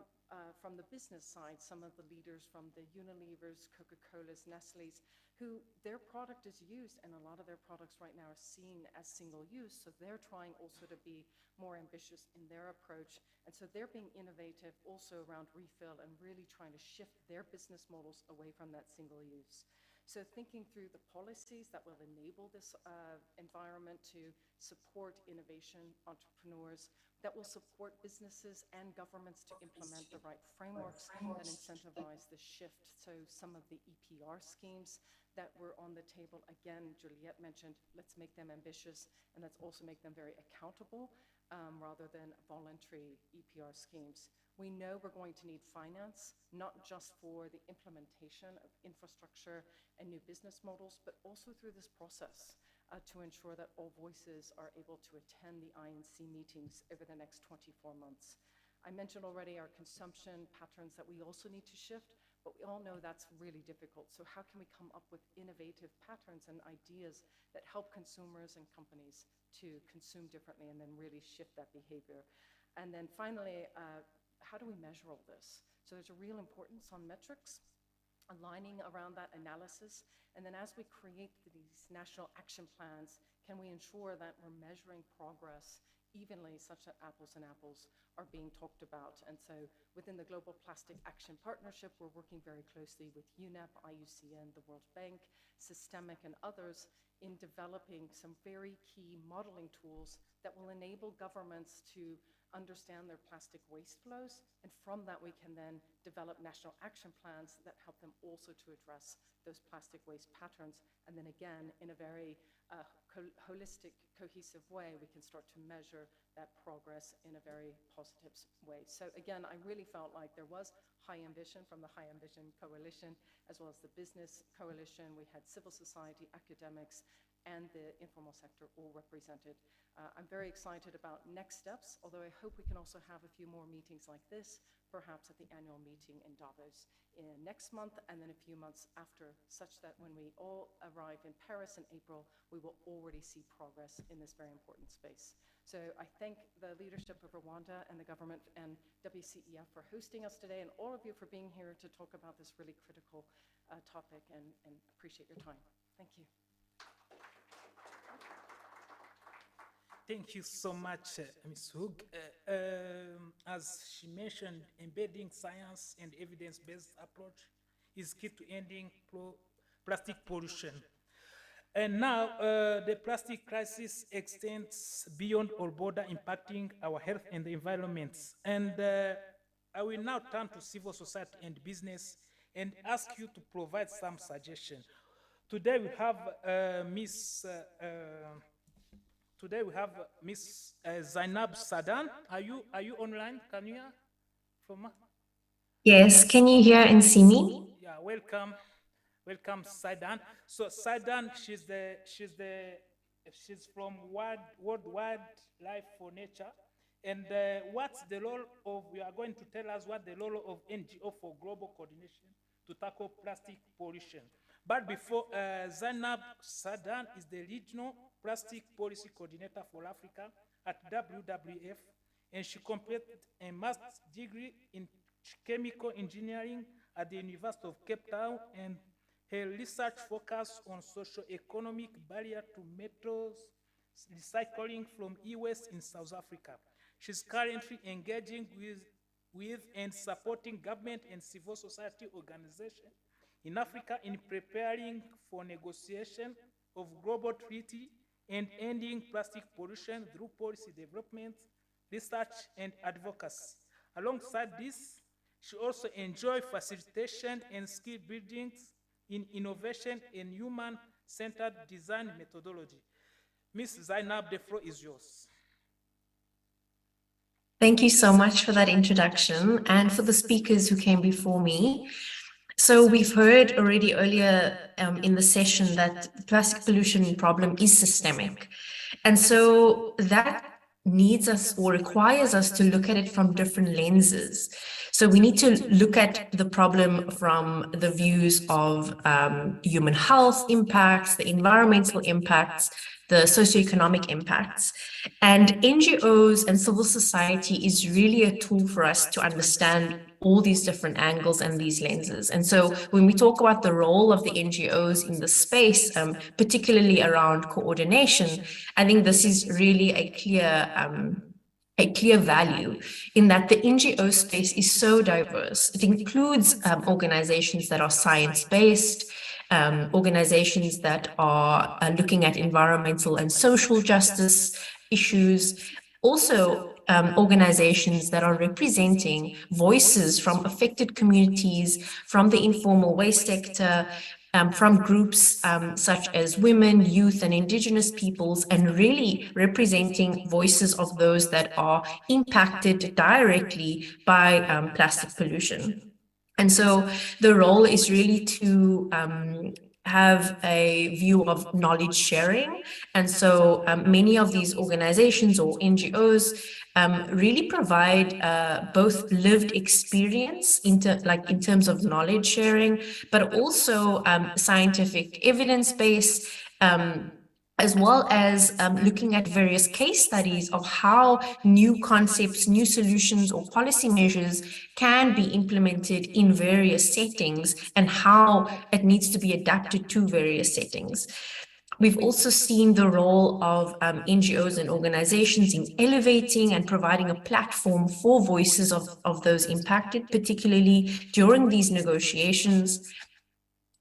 the business side, some of the leaders from the Unilevers, Coca-Colas, Nestle's, who their product is used, and a lot of their products right now are seen as single use, so they're trying also to be more ambitious in their approach, and so they're being innovative also around refill and really trying to shift their business models away from that single use. So thinking through the policies that will enable this environment to support innovation, entrepreneurs, that will support businesses and governments to implement the right frameworks that incentivize the shift. So some of the EPR schemes that were on the table, again, Juliette mentioned, let's make them ambitious and let's also make them very accountable rather than voluntary EPR schemes. We know we're going to need finance, not just for the implementation of infrastructure and new business models, but also through this process to ensure that all voices are able to attend the INC meetings over the next 24 months. I mentioned already our consumption patterns that we also need to shift, but we all know that's really difficult. So how can we come up with innovative patterns and ideas that help consumers and companies to consume differently and then really shift that behavior? And then finally, how do we measure all this? So there's a real importance on metrics, aligning around that analysis. And then as we create these national action plans, can we ensure that we're measuring progress evenly such that apples and apples are being talked about? And so within the Global Plastic Action Partnership, we're working very closely with UNEP, IUCN, the World Bank, Systemic, and others in developing some very key modeling tools that will enable governments to understand their plastic waste flows, and from that we can then develop national action plans that help them also to address those plastic waste patterns. And then again, in a very holistic, cohesive way, we can start to measure that progress in a very positive way. So again, I really felt like there was high ambition from the High Ambition Coalition, as well as the Business Coalition. We had civil society, academics, and the informal sector all represented. I'm very excited about next steps, although I hope we can also have a few more meetings like this, perhaps at the annual meeting in Davos next month, and then a few months after, such that when we all arrive in Paris in April, we will already see progress in this very important space. So I thank the leadership of Rwanda and the government and WCEF for hosting us today, and all of you for being here to talk about this really critical topic, and appreciate your time. Thank you. Thank you so much, Ms. Hoog. As she mentioned, embedding science and evidence-based approach is key to ending plastic pollution. And now the plastic crisis extends beyond our border, impacting our health and the environment. And I will now turn to civil society and business and ask you to provide some suggestions. Today we have Miss Zainab Sadan. Are you online? Can you hear from? Yes. Can you hear and see me? Yeah. Welcome, Sadan. So Sadan, she's from World Wildlife for Nature, and what's the role of? You are going to tell us what the role of NGO for global coordination to tackle plastic pollution. But before, Zainab Sadan is the Regional Plastic Policy Coordinator for Africa at WWF, and she completed a master's degree in chemical engineering at the University of Cape Town, and her research focuses on socio-economic barrier to metals recycling from e-waste in South Africa. She's currently engaging with and supporting government and civil society organizations in Africa in preparing for negotiation of global treaty and ending plastic pollution through policy development, research, and advocacy. Alongside this, she also enjoys facilitation and skill building in innovation and human-centered design methodology. Ms. Zainab, the floor is yours. Thank you so much for that introduction and for the speakers who came before me. So we've heard already earlier in the session that the plastic pollution problem is systemic. And so that needs us or requires us to look at it from different lenses. So we need to look at the problem from the views of human health impacts, the environmental impacts, the socioeconomic impacts. And NGOs and civil society is really a tool for us to understand all these different angles and these lenses. And so when we talk about the role of the NGOs in the space, particularly around coordination, I think this is really a clear value in that the NGO space is so diverse. It includes organizations that are science-based, organizations that are looking at environmental and social justice issues, also organizations that are representing voices from affected communities, from the informal waste sector, from groups such as women, youth, and indigenous peoples, and really representing voices of those that are impacted directly by plastic pollution. And so the role is really to have a view of knowledge sharing. And so many of these organizations or NGOs really provide both lived experience in terms of knowledge sharing, but also scientific evidence base, as well as looking at various case studies of how new concepts, new solutions, or policy measures can be implemented in various settings and how it needs to be adapted to various settings. We've also seen the role of NGOs and organizations in elevating and providing a platform for voices of those impacted, particularly during these negotiations.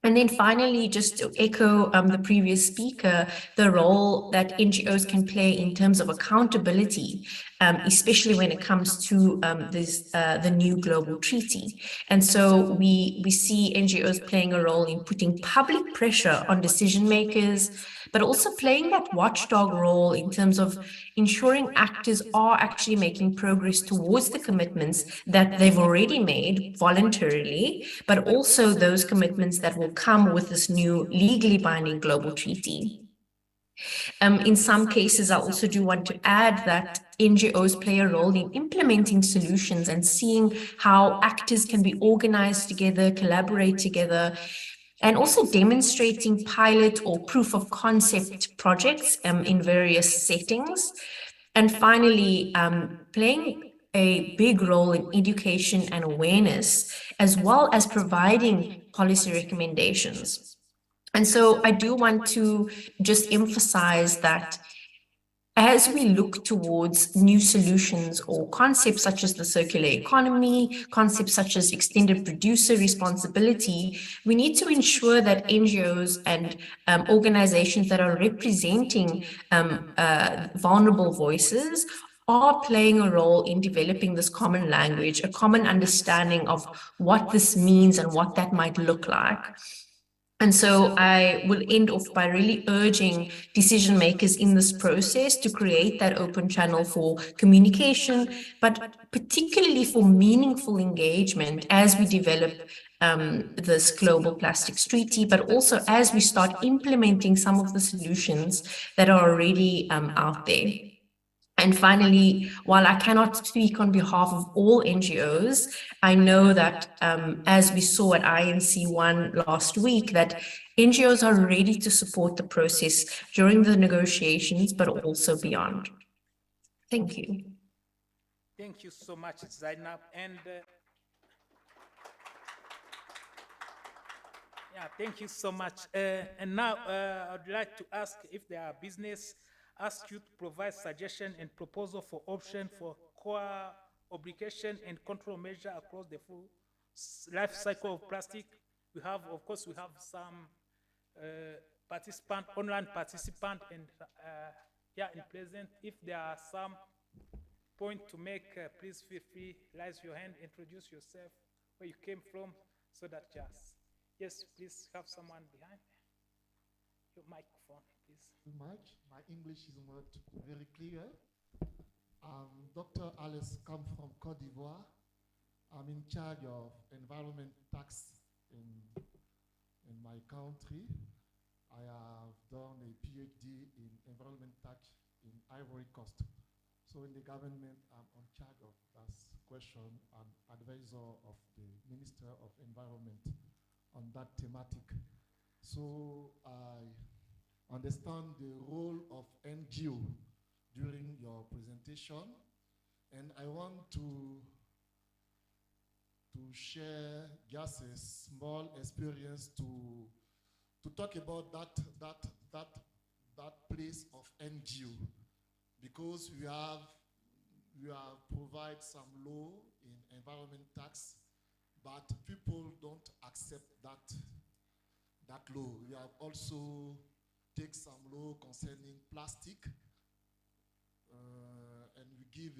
And then finally, just to echo the previous speaker, the role that NGOs can play in terms of accountability, especially when it comes to the new global treaty. And so we see NGOs playing a role in putting public pressure on decision makers, but also playing that watchdog role in terms of ensuring actors are actually making progress towards the commitments that they've already made voluntarily, but also those commitments that will come with this new legally binding global treaty. In some cases, I also do want to add that NGOs play a role in implementing solutions and seeing how actors can be organized together, collaborate together, and also demonstrating pilot or proof of concept projects in various settings. And finally, playing a big role in education and awareness, as well as providing policy recommendations. And so I do want to just emphasize that as we look towards new solutions or concepts such as the circular economy, concepts such as extended producer responsibility, we need to ensure that NGOs and organizations that are representing vulnerable voices are playing a role in developing this common language, a common understanding of what this means and what that might look like. And so I will end off by really urging decision makers in this process to create that open channel for communication, but particularly for meaningful engagement as we develop this global plastics treaty, but also as we start implementing some of the solutions that are already out there. And finally, while I cannot speak on behalf of all NGOs, I know that as we saw at INC1 last week, that NGOs are ready to support the process during the negotiations, but also beyond. Thank you. Thank you so much, Zainab. And yeah, thank you so much. And now I'd like to ask if there are business ask you to provide suggestion and proposal for option for core obligation and control measure across the full life cycle of plastic. We have, of course, we have some online participant, and here in present. If there are some point to make, please feel free, raise your hand, introduce yourself, where you came from, so that just, yes, please have someone behind your microphone, please. Much. My English is not very clear. Dr. Alice come from Cote d'Ivoire. I'm in charge of environment tax in my country. I have done a PhD in environment tax in Ivory Coast. So in the government, I'm on charge of that question and advisor of the Minister of Environment on that thematic. So I understand the role of NGO during your presentation, and I want to share just a small experience to talk about that place of NGO, because we have provide some law in environment tax, but people don't accept that law. We have also take some law concerning plastic, and we give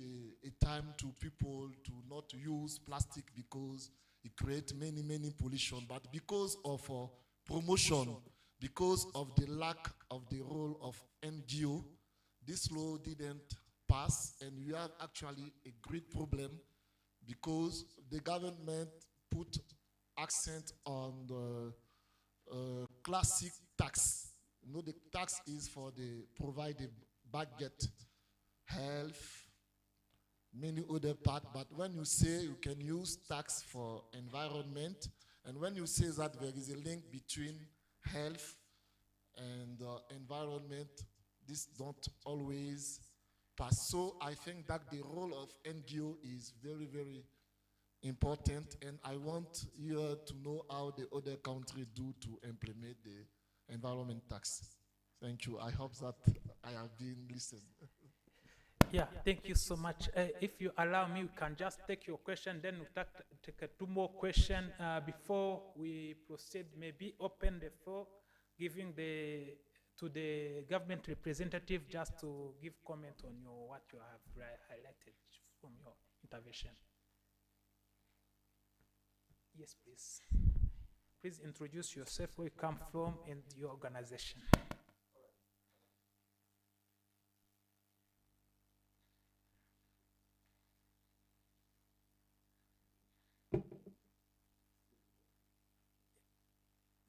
a time to people to not use plastic because it creates many pollution. But because of promotion, because of the lack of the role of NGO, this law didn't pass, and we have actually a great problem because the government put accent on the classic tax. You know, the tax is for the provided budget, health, many other parts. But when you say you can use tax for environment, and when you say that there is a link between health and environment, this don't always pass. So I think that the role of NGO is very important, and I want you to know how the other countries do to implement the environment tax. Thank you. I hope that I have been listened. Yeah, thank you so much. If you allow me, we can just take your question, then we'll take two more questions before we proceed. Maybe open the floor, giving to the government representative just to give comment on what you have highlighted from your intervention. Yes, please. Please introduce yourself, where you come from, and your organization.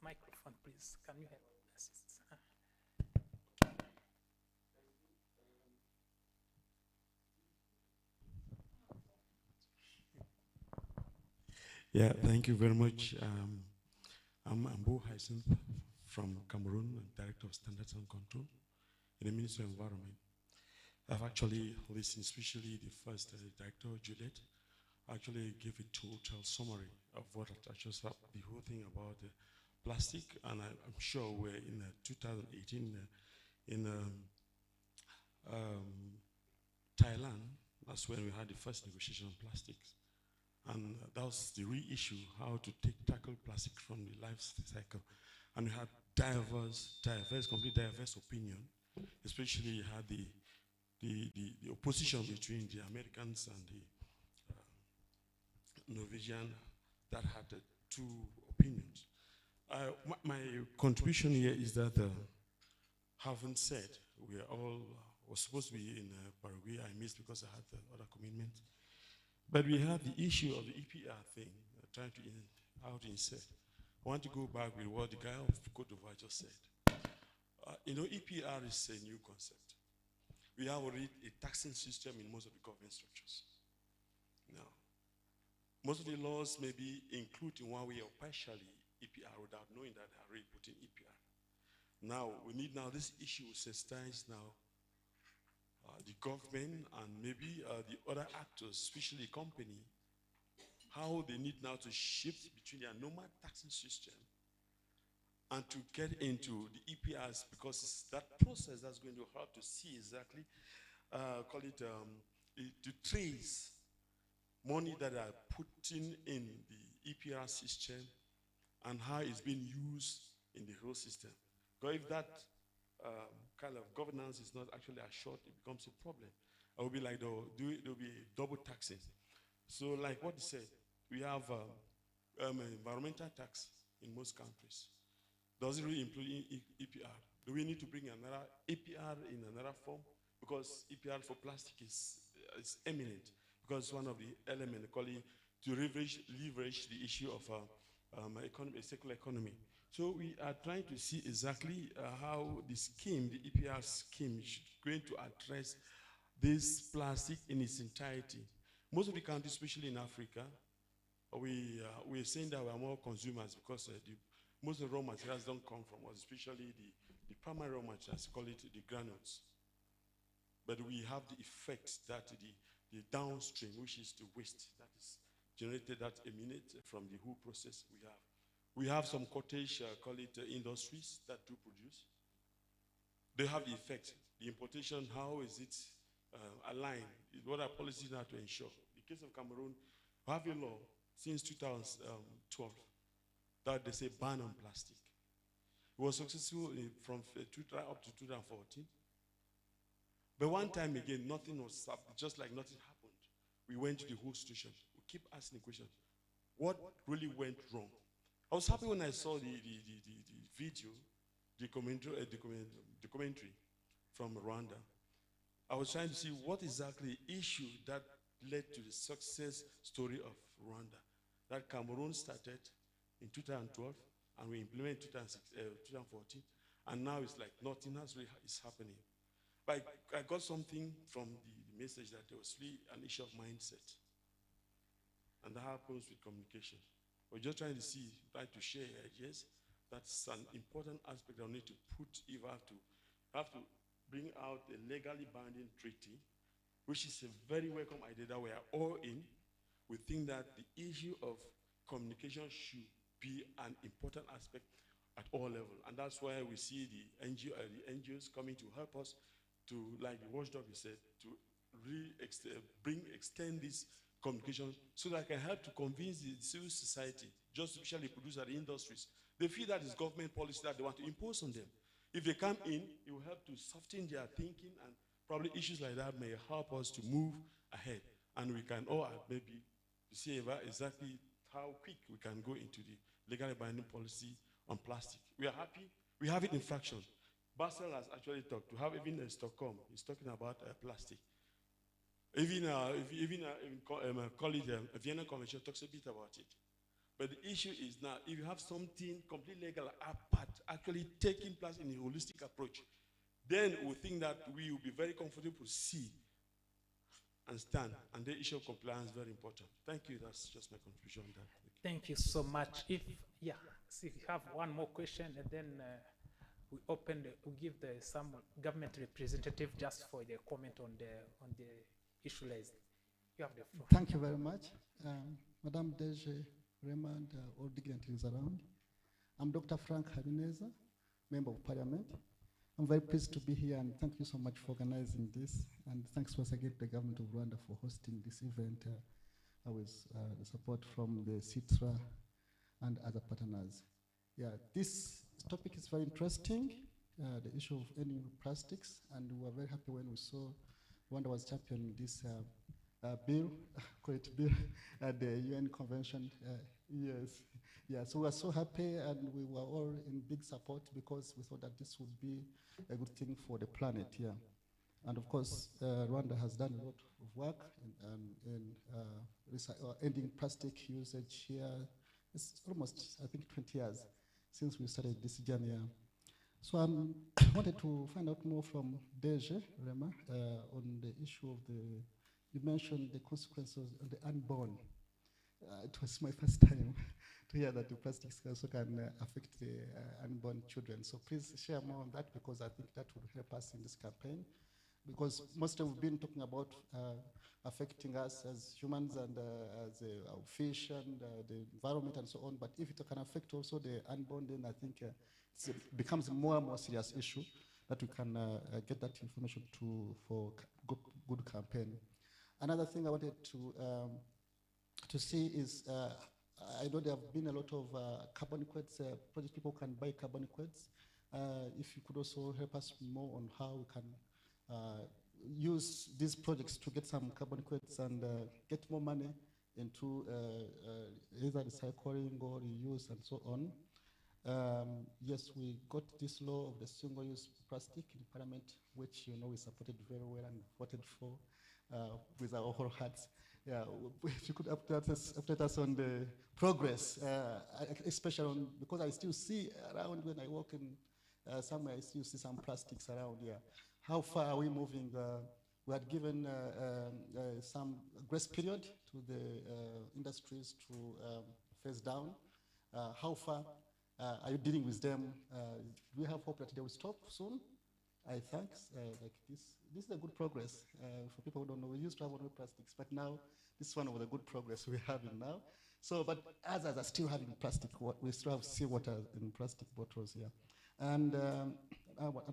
Microphone, please. Can you help assist? Yeah, thank you very much. I'm Ambo Hyson from Cameroon, Director of Standards and Control in the Ministry of Environment. I've actually listened, especially the first director, Juliet, actually gave a total summary of what just the whole thing about plastic, and I'm sure we're in 2018 in Thailand. That's when we had the first negotiation on plastics. And that was the real issue, how to tackle plastic from the life cycle. And we had completely diverse opinion, especially you had the opposition between the Americans and the Norwegian that had two opinions. My contribution here is that, having said, we are all was supposed to be in Paraguay. I missed because I had other commitments. But we have the issue of the EPR thing, trying to insert. I want to go back with what the guy of Côte d'Ivoire just said. EPR is a new concept. We have already a taxing system in most of the government structures. Now, most of the laws maybe include in one way or partially EPR without knowing that they are already putting EPR. Now, we need this issue sensitize now the government and maybe the other actors, especially the company, how they need now to shift between their normal taxing system and to get into the EPRs, because it's that process that's going to help to see exactly, to trace money that are putting in the EPR system and how it's being used in the whole system. Because if that kind of governance is not actually assured, it becomes a problem. It will be like there'll be double taxing. So like what you said, we have environmental tax in most countries. Does it really include EPR? Do we need to bring another EPR in another form? Because EPR for plastic is eminent, because one of the elements called to leverage the issue of a circular economy. So we are trying to see exactly how the scheme, the EPR scheme, is going to address this plastic in its entirety. Most of the countries, especially in Africa, we're saying that we're more consumers because most of the raw materials don't come from us, especially the primary raw materials, call it the granules. But we have the effect that the downstream, which is the waste that is generated, that emanates from the whole process we have. We have some cottage, call it industries that do produce. They have the effect. The importation, how is it aligned? What are policies now to ensure? In the case of Cameroon, we have a law since 2012 that they say ban on plastic. It was successful from up to 2014. But one time again, nothing was up, just like nothing happened. We went to the whole situation. We keep asking the question, what really went wrong? I was happy when I saw the video, the commentary from Rwanda. I was trying to see what exactly the issue that led to the success story of Rwanda. That Cameroon started in 2012, and we implemented in 2014, and now it's like nothing else really is happening. But I got something from the message that there was really an issue of mindset. And that happens with communication. We're just trying to share ideas. That's an important aspect that we need to put if I have to bring out a legally binding treaty, which is a very welcome idea that we are all in. We think that the issue of communication should be an important aspect at all levels. And that's why we see the NGOs coming to help us to, like the watchdog you said, to really extend this communication so that I can help to convince the civil society, just especially producer industries. They feel that it's government policy that they want to impose on them. If they come in, it will help to soften their thinking, and probably issues like that may help us to move ahead. And we can all maybe see exactly how quick we can go into the legally binding policy on plastic. We are happy. We have it in fraction. Basel has actually talked to have even in Stockholm. He's talking about plastic. Even Vienna Convention talks a bit about it. But the issue is now, if you have something completely legal apart, actually taking place in a holistic approach, then we think that we will be very comfortable to see and stand. And the issue of compliance is very important. Thank you. That's just my contribution on that. Thank you so much. If we have one more question, and then we give some government representative just for the comment on the issue raised. You have the floor. Thank you very much. Madame Deje, Raymond, all dignitaries around. I'm Dr. Frank Habineza, Member of Parliament. I'm very pleased to be here, and thank you so much for organizing this. And thanks once again to the government of Rwanda for hosting this event with the support from the CITRA and other partners. Yeah, this topic is very interesting, the issue of any plastics, and we were very happy when we saw Rwanda was championing this bill, at the UN Convention. Yes, yeah, so we were so happy, and we were all in big support because we thought that this would be a good thing for the planet, yeah. And of course, Rwanda has done a lot of work in ending plastic usage here. It's almost, I think, 20 years since we started this journey. Yeah. So I wanted to find out more from Deje, Rema, on the issue of you mentioned the consequences of the unborn. It was my first time to hear that the plastics also can affect the unborn children. So please share more on that, because I think that would help us in this campaign. Because mostly we've been talking about affecting us as humans and as our fish and the environment and so on. But if it can affect also the unborn, then I think it becomes a more and more serious issue that we can get that information for good campaign. Another thing I wanted to see is I know there have been a lot of carbon credits projects. People can buy carbon credits. If you could also help us more on how we can use these projects to get some carbon credits and get more money into either recycling or reuse and so on. Yes, we got this law of the single-use plastic in Parliament, which we supported very well and voted for with our whole hearts. Yeah, if you could update us on the progress, especially because I still see around when I walk in somewhere, I still see some plastics around here. How far are we moving we had given some grace period to the industries to phase down. How far are you dealing with them? Do we have hope that they will stop soon? I think like this is a good progress for people who don't know. We used to have only plastics, but now this is one of the good progress we're having now. So, but others are still having plastic. We still have seawater in plastic bottles here. And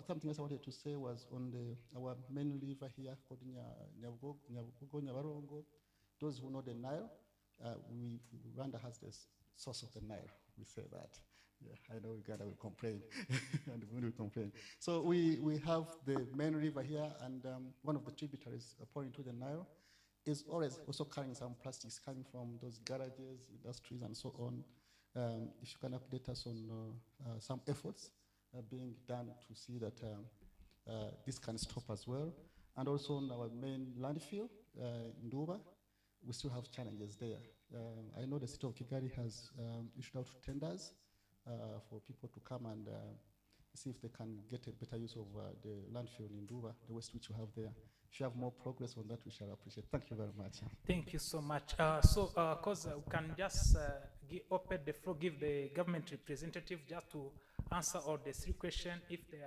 something else I wanted to say was on our main river here called Nyabugogo, those who know the Nile, Rwanda has the source of the Nile. We say that. Yeah, I know Uganda will complain, and Burundi will complain. So we have the main river here, and one of the tributaries pouring into the Nile is always also carrying some plastics coming from those garages, industries, and so on. If you can update us on some efforts being done to see that this can stop as well. And also on our main landfill in Nduba, we still have challenges there. I know the city of Kigali has issued out tenders for people to come and see if they can get a better use of the landfill in Nduba, the waste which you have there. If you have more progress on that, we shall appreciate. Thank you very much. Thank you so much. Because we can just open the floor, give the government representative just to answer all the three questions. If they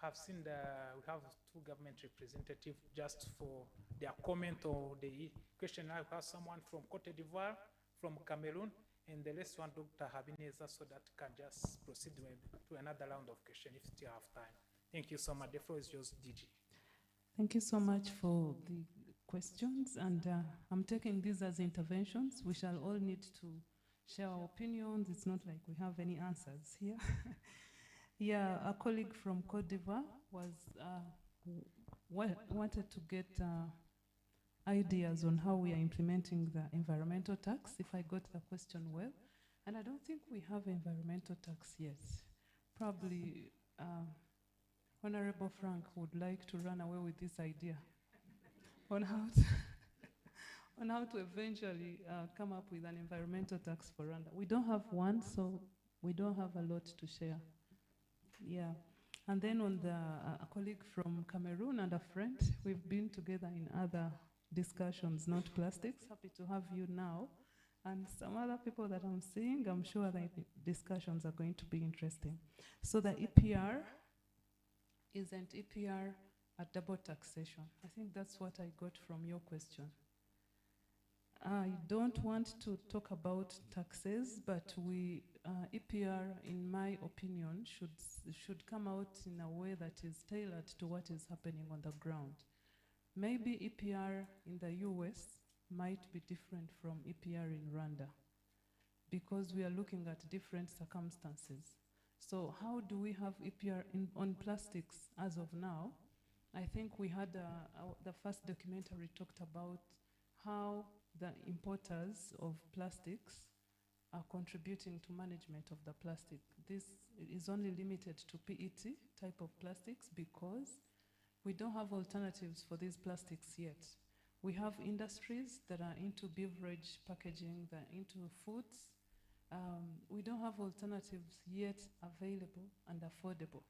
have seen we have two government representatives just for their comment or the question. I have someone from Cote d'Ivoire, from Cameroon, and the last one, Dr. Habineza, so that can just proceed to another round of questions if you still have time. Thank you so much. The floor is yours, DG. Thank you so much for the questions, and I'm taking these as interventions. We shall all need to share our opinions. It's not like we have any answers here. Yeah, a colleague from Cote d'Ivoire wanted to get ideas on how we are implementing the environmental tax, if I got the question well. And I don't think we have environmental tax yet. Probably Honorable Frank would like to run away with this idea on how to eventually come up with an environmental tax for Rwanda. We don't have one, so we don't have a lot to share. Yeah. And then on a colleague from Cameroon and a friend, we've been together in other discussions, not plastics. Happy to have you now. And some other people that I'm seeing, I'm sure the discussions are going to be interesting. So the EPR isn't EPR a double taxation? I think that's what I got from your question. I don't want to talk about taxes, but EPR, in my opinion, should come out in a way that is tailored to what is happening on the ground. Maybe EPR in the US might be different from EPR in Rwanda because we are looking at different circumstances. So how do we have EPR on plastics as of now? I think we had the first documentary talked about how the importers of plastics are contributing to management of the plastic. This is only limited to PET type of plastics because we don't have alternatives for these plastics yet. We have industries that are into beverage packaging, that are into foods. We don't have alternatives yet available and affordable.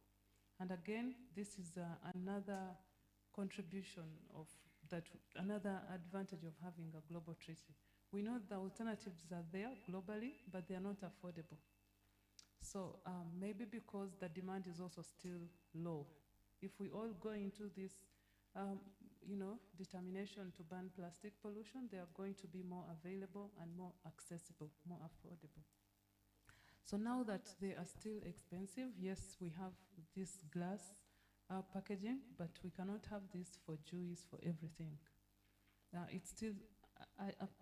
And again, this is another contribution of that, another advantage of having a global treaty. We know the alternatives are there globally, but they are not affordable. So maybe because the demand is also still low. If we all go into this determination to ban plastic pollution, they are going to be more available and more accessible, more affordable. So now that they are still expensive, yes, we have this glass packaging, but we cannot have this for juice, for everything. It's still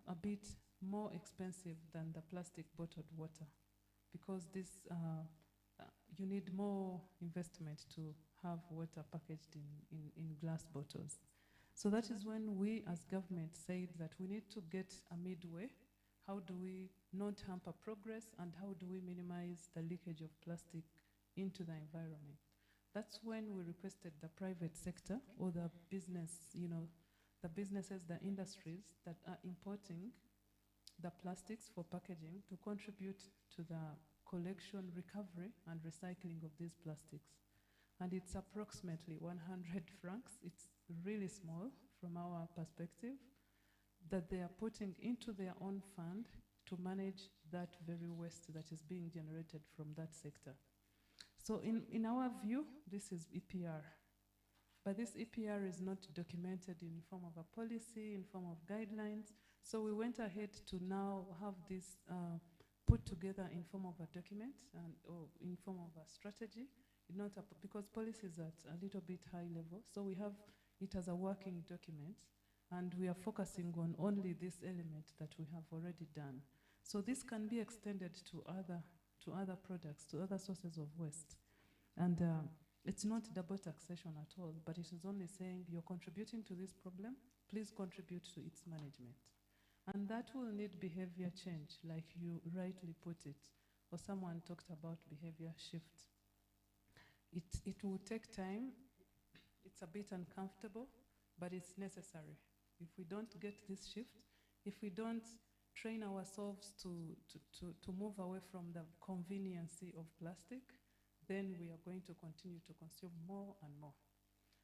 a bit more expensive than the plastic bottled water because this you need more investment to have water packaged in glass bottles. So that is when we as government said that we need to get a midway. How do we not hamper progress and how do we minimize the leakage of plastic into the environment? That's when we requested the private sector or the business, the businesses, the industries that are importing the plastics for packaging to contribute to the collection, recovery, and recycling of these plastics. and it's approximately 100 francs. It's really small from our perspective, that they are putting into their own fund to manage that very waste that is being generated from that sector. So in our view, this is EPR. But this EPR is not documented in form of a policy, in form of guidelines. So we went ahead to now have this put together in form of a document or in form of a strategy, not because policy is at a little bit high level. So we have it as a working document, and we are focusing on only this element that we have already done. So this can be extended to other products, to other sources of waste. And it's not double taxation at all, but it is only saying you're contributing to this problem, please contribute to its management. And that will need behavior change, like you rightly put it, or someone talked about behavior shift. It will take time, it's a bit uncomfortable, but it's necessary. If we don't get this shift, if we don't train ourselves to move away from the conveniency of plastic, then we are going to continue to consume more and more.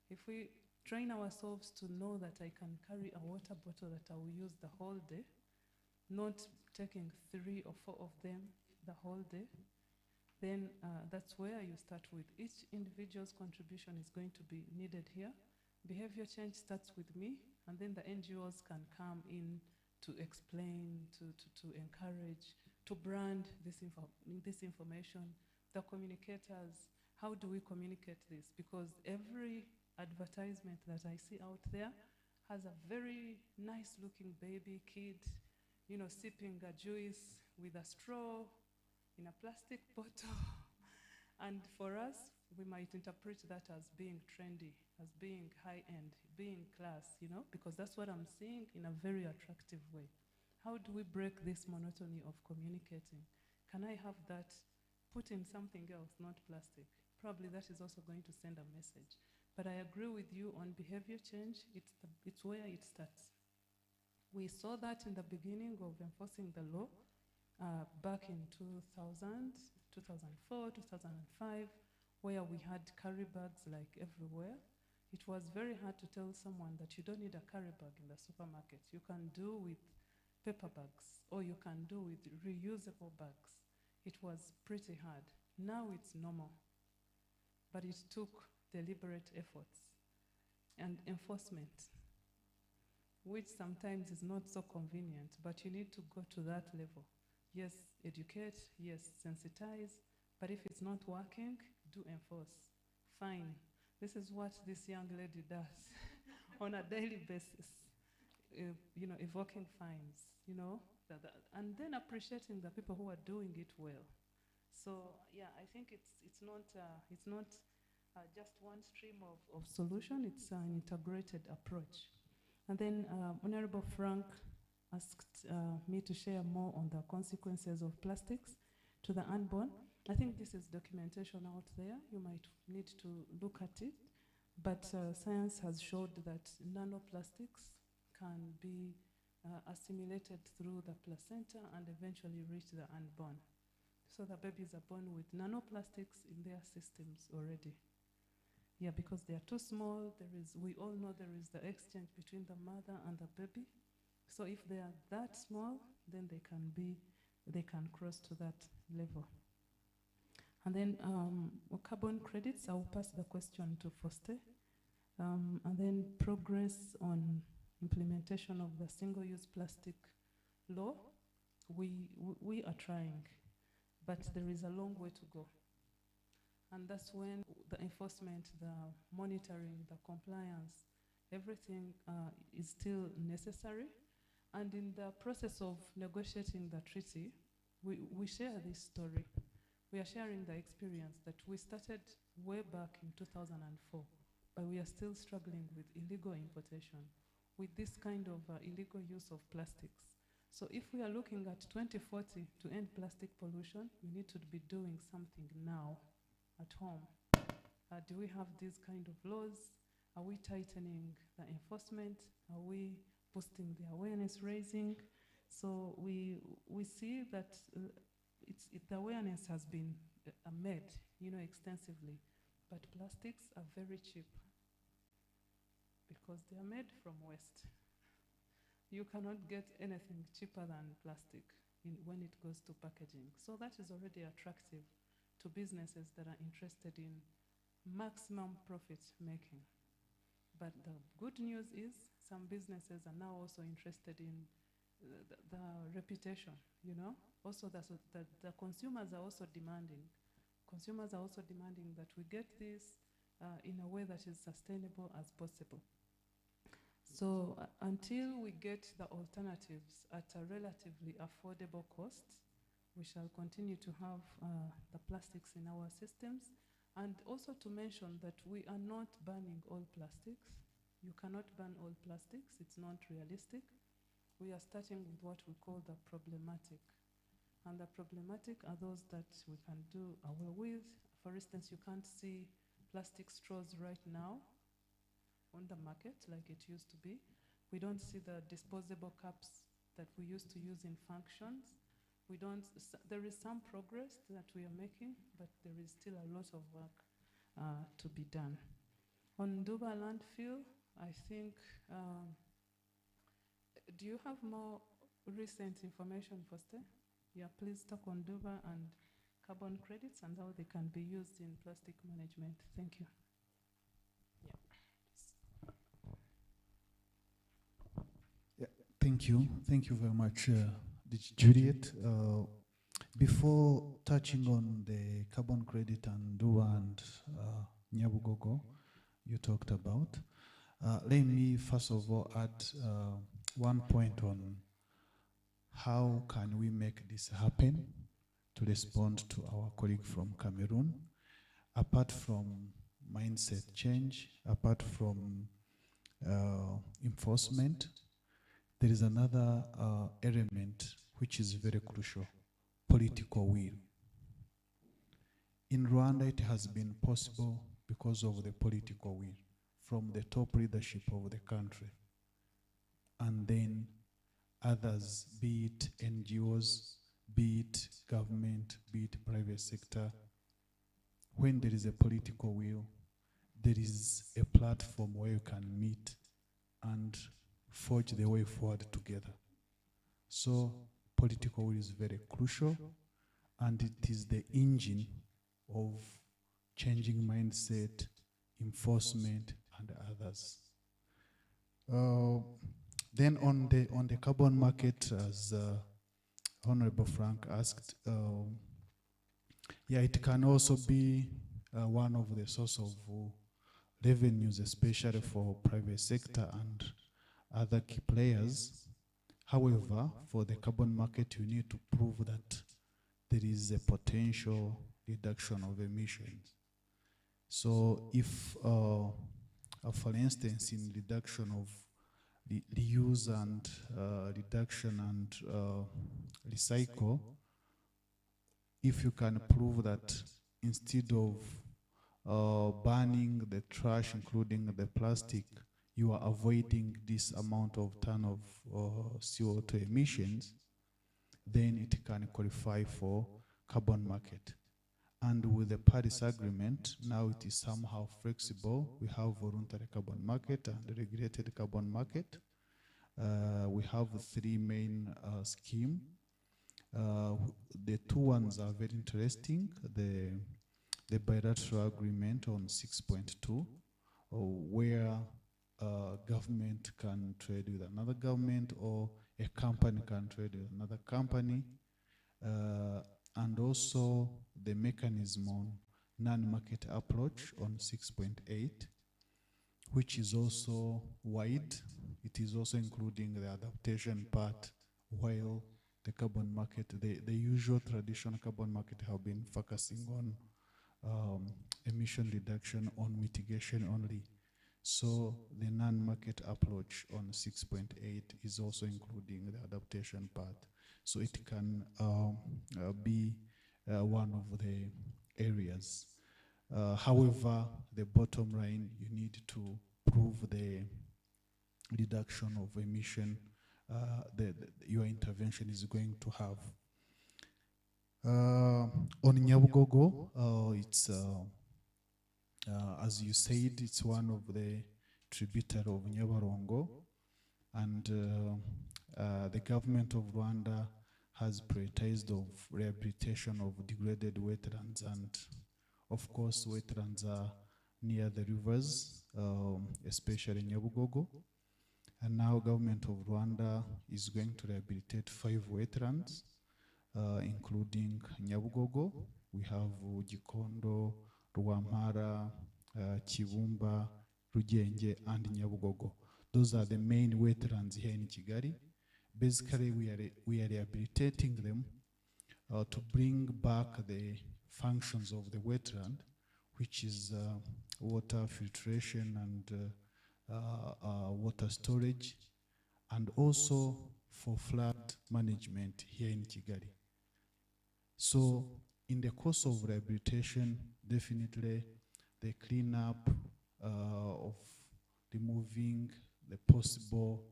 If we train ourselves to know that I can carry a water bottle that I will use the whole day, not taking 3 or 4 of them the whole day, then that's where you start with. Each individual's contribution is going to be needed here. Behavior change starts with me, and then the NGOs can come in to explain, to encourage, to brand this information. The communicators, how do we communicate this? Because every advertisement that I see out there has a very nice looking baby, kid, sipping a juice with a straw in a plastic bottle. And for us, we might interpret that as being trendy, as being high-end, being class, because that's what I'm seeing in a very attractive way. How do we break this monotony of communicating? Can I have that put in something else, not plastic? Probably that is also going to send a message. But I agree with you on behavior change. It's where it starts. We saw that in the beginning of enforcing the law back in 2000, 2004, 2005, where we had carry bags like everywhere. It was very hard to tell someone that you don't need a carry bag in the supermarket. You can do with paper bags, or you can do with reusable bags. It was pretty hard. Now it's normal, but it took deliberate efforts and enforcement, which sometimes is not so convenient, but you need to go to that level. Yes, educate, yes, sensitize, but if it's not working, do enforce. Fine. This is what this young lady does on a daily basis, evoking fines, and then appreciating the people who are doing it well. So yeah, I think it's not just one stream of solution, it's an integrated approach. And then Honorable Frank asked me to share more on the consequences of plastics to the unborn. I think this is documentation out there. You might need to look at it, but science has showed that nanoplastics can be assimilated through the placenta and eventually reach the unborn. So the babies are born with nanoplastics in their systems already. Yeah, because they are too small. We all know there is the exchange between the mother and the baby. So if they are that small, then they can cross to that level. And then carbon credits, I will pass the question to Foste. And then progress on implementation of the single-use plastic law. We are trying, but there is a long way to go. And that's when the enforcement, the monitoring, the compliance, everything is still necessary. And in the process of negotiating the treaty, we share this story. We are sharing the experience that we started way back in 2004, but we are still struggling with illegal importation, with this kind of illegal use of plastics. So if we are looking at 2040 to end plastic pollution, we need to be doing something now at home. Do we have these kind of laws? Are we tightening the enforcement? Are we boosting the awareness raising? So we see that the awareness has been made, extensively, but plastics are very cheap because they are made from waste. You cannot get anything cheaper than plastic when it goes to packaging. So that is already attractive to businesses that are interested in maximum profit making. But the good news is some businesses are now also interested in the reputation, you know? Also the consumers are also demanding. Consumers are also demanding that we get this in a way that is sustainable as possible. So until we get the alternatives at a relatively affordable cost, we shall continue to have the plastics in our systems. And also to mention that we are not banning all plastics. You cannot ban all plastics, it's not realistic. We are starting with what we call the problematic. And the problematic are those that we can do away with. For instance, you can't see plastic straws right now on the market like it used to be. We don't see the disposable cups that we used to use in functions. There is some progress that we are making, but there is still a lot of work to be done. On Nduba landfill, I think, do you have more recent information, Foster? Yeah, please talk on Nduba and carbon credits and how they can be used in plastic management. Thank you. Yeah, thank you. Thank you very much, Juliet. Before touching on the carbon credit and Nduba and Nyabugogo you talked about, let me first of all add one point on how can we make this happen to respond to our colleague from Cameroon. Apart from mindset change, apart from enforcement, there is another element which is very crucial: political will. In Rwanda, it has been possible because of the political will from the top leadership of the country. And then others, be it NGOs, be it government, be it private sector. When there is a political will, there is a platform where you can meet and forge the way forward together. So political will is very crucial, and it is the engine of changing mindset, enforcement, and others. Then on the carbon market, as Honorable Frank asked, yeah, it can also be one of the source of revenues, especially for private sector and other key players. However, for the carbon market, you need to prove that there is a potential reduction of emissions. So if, for instance, in reduction of the use and reduction and recycle, if you can prove that instead of burning the trash, including the plastic, you are avoiding this amount of ton of CO2 emissions, then it can qualify for carbon market. And with the Paris Agreement, now it is somehow flexible. We have voluntary carbon market and regulated carbon market. We have three main schemes. The two ones are very interesting. The bilateral agreement on 6.2, where government can trade with another government, or a company can trade with another company. And also the mechanism on non-market approach on 6.8, which is also wide. It is also including the adaptation part, while the carbon market, the usual traditional carbon market have been focusing on emission reduction, on mitigation only. So the non-market approach on 6.8 is also including the adaptation part. So it can be one of the areas. However, the bottom line, you need to prove the reduction of emission your intervention is going to have. On Nyabugogo, it's As you said, it's one of the tributary of Nyabarongo, and the government of Rwanda has prioritized of rehabilitation of degraded wetlands, and of course wetlands are near the rivers, especially Nyabugogo. And now government of Rwanda is going to rehabilitate 5 wetlands, including Nyabugogo. We have Gikondo, Rwampara, Kibumba, Rugenge, and Nyabugogo. Those are the main wetlands here in Kigali. Basically, we are rehabilitating them to bring back the functions of the wetland, which is water filtration and water storage, and also for flood management here in Kigali. So in the course of rehabilitation, definitely the cleanup of removing the possible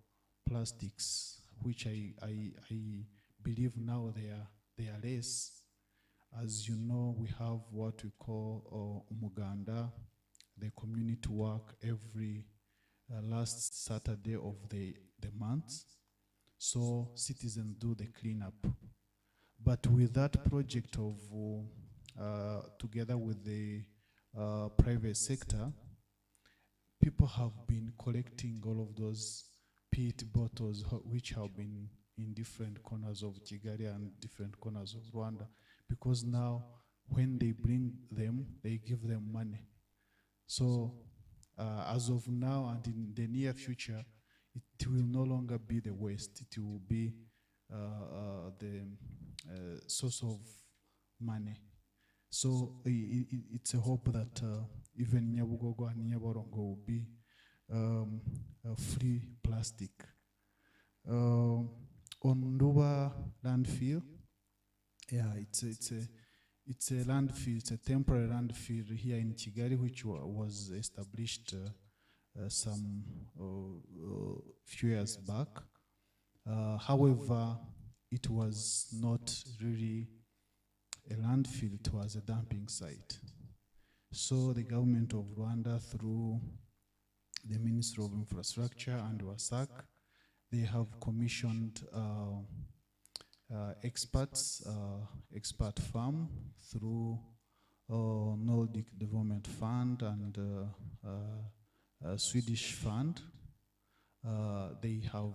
plastics, which I believe now they are less. As you know, we have what we call umuganda, the community work every last Saturday of the month. So citizens do the cleanup. But with that project of, together with the private sector, people have been collecting all of those PET bottles which have been in different corners of Kigali and different corners of Rwanda, because now when they bring them, they give them money. So as of now and in the near future, it will no longer be the waste, it will be the source of money. So it's a hope that even Nyabugogo and Nyabarongo will be free plastic. On Nduba landfill, yeah, it's a landfill, it's a temporary landfill here in Kigali, which was established some few years back. However, it was not really a landfill, it was a dumping site. So the government of Rwanda, through the Ministry of Infrastructure and WASAC, they have commissioned expert firm through Nordic Development Fund and Swedish fund. They have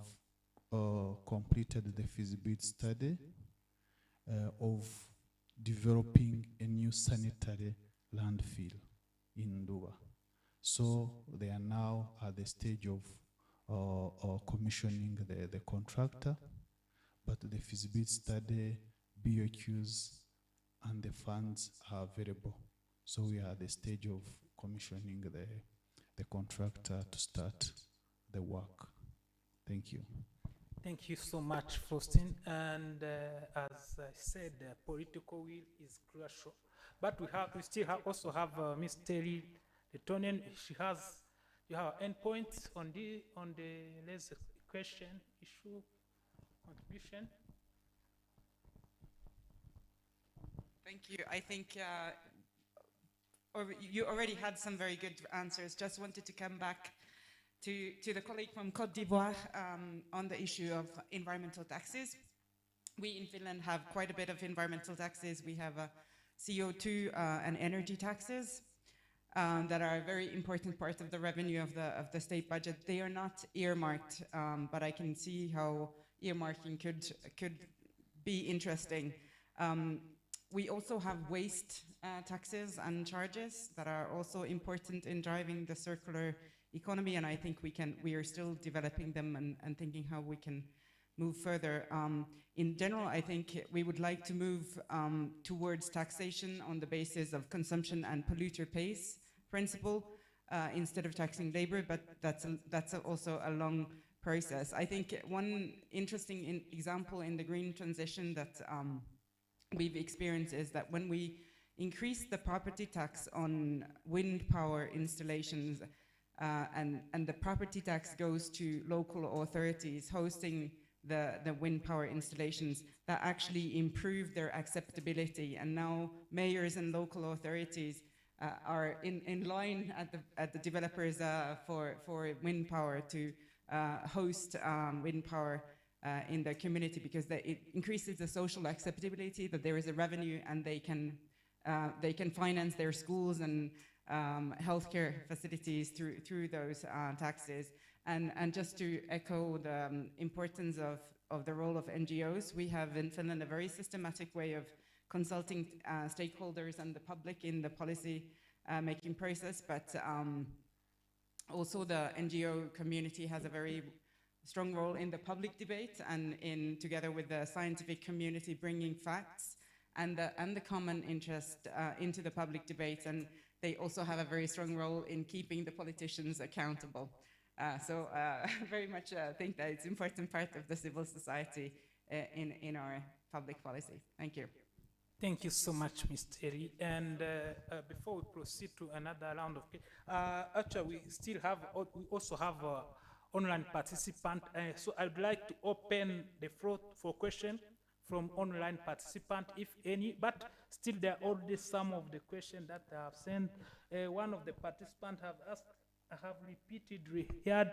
completed the feasibility study of developing a new sanitary landfill in Nduba. So they are now at the stage of commissioning the contractor, but the feasibility study, BOQs, and the funds are available. So we are at the stage of commissioning the contractor to start the work. Thank you. Thank you so much, Faustin. And as I said, political will is crucial. But we still also have Ms. Terry Letonen. You have endpoints on the last question, issue, contribution. Thank you. I think you already had some very good answers. Just wanted to come back to the colleague from Côte d'Ivoire on the issue of environmental taxes. We in Finland have quite a bit of environmental taxes. We have CO2 and energy taxes that are a very important part of the revenue of the state budget. They are not earmarked, but I can see how earmarking could be interesting. We also have waste taxes and charges that are also important in driving the circular economy, and I think we are still developing them and thinking how we can move further. In general, I think we would like to move towards taxation on the basis of consumption and polluter pays principle instead of taxing labor, but that's also a long process. I think one interesting example in the green transition that we've experienced is that when we increase the property tax on wind power installations, and the property tax goes to local authorities hosting the wind power installations, that actually improve their acceptability. And now mayors and local authorities are in line at the developers for wind power to host wind power in their community, because it increases the social acceptability, that there is a revenue and they can finance their schools and healthcare facilities through those taxes. And just to echo the importance of the role of NGOs, we have in Finland a very systematic way of consulting stakeholders and the public in the policy making process, but also the NGO community has a very strong role in the public debate and in, together with the scientific community, bringing facts and the common interest into the public debate. And they also have a very strong role in keeping the politicians accountable. So very much think that it's an important part of the civil society in our public policy. Thank you. Thank you so much, Ms. Terry. And before we proceed to another round of, actually we also have online participant. So I'd like to open the floor for questions from online participant, if any, but still there are already some of the questions that I have sent. One of the participants have asked, I have repeatedly heard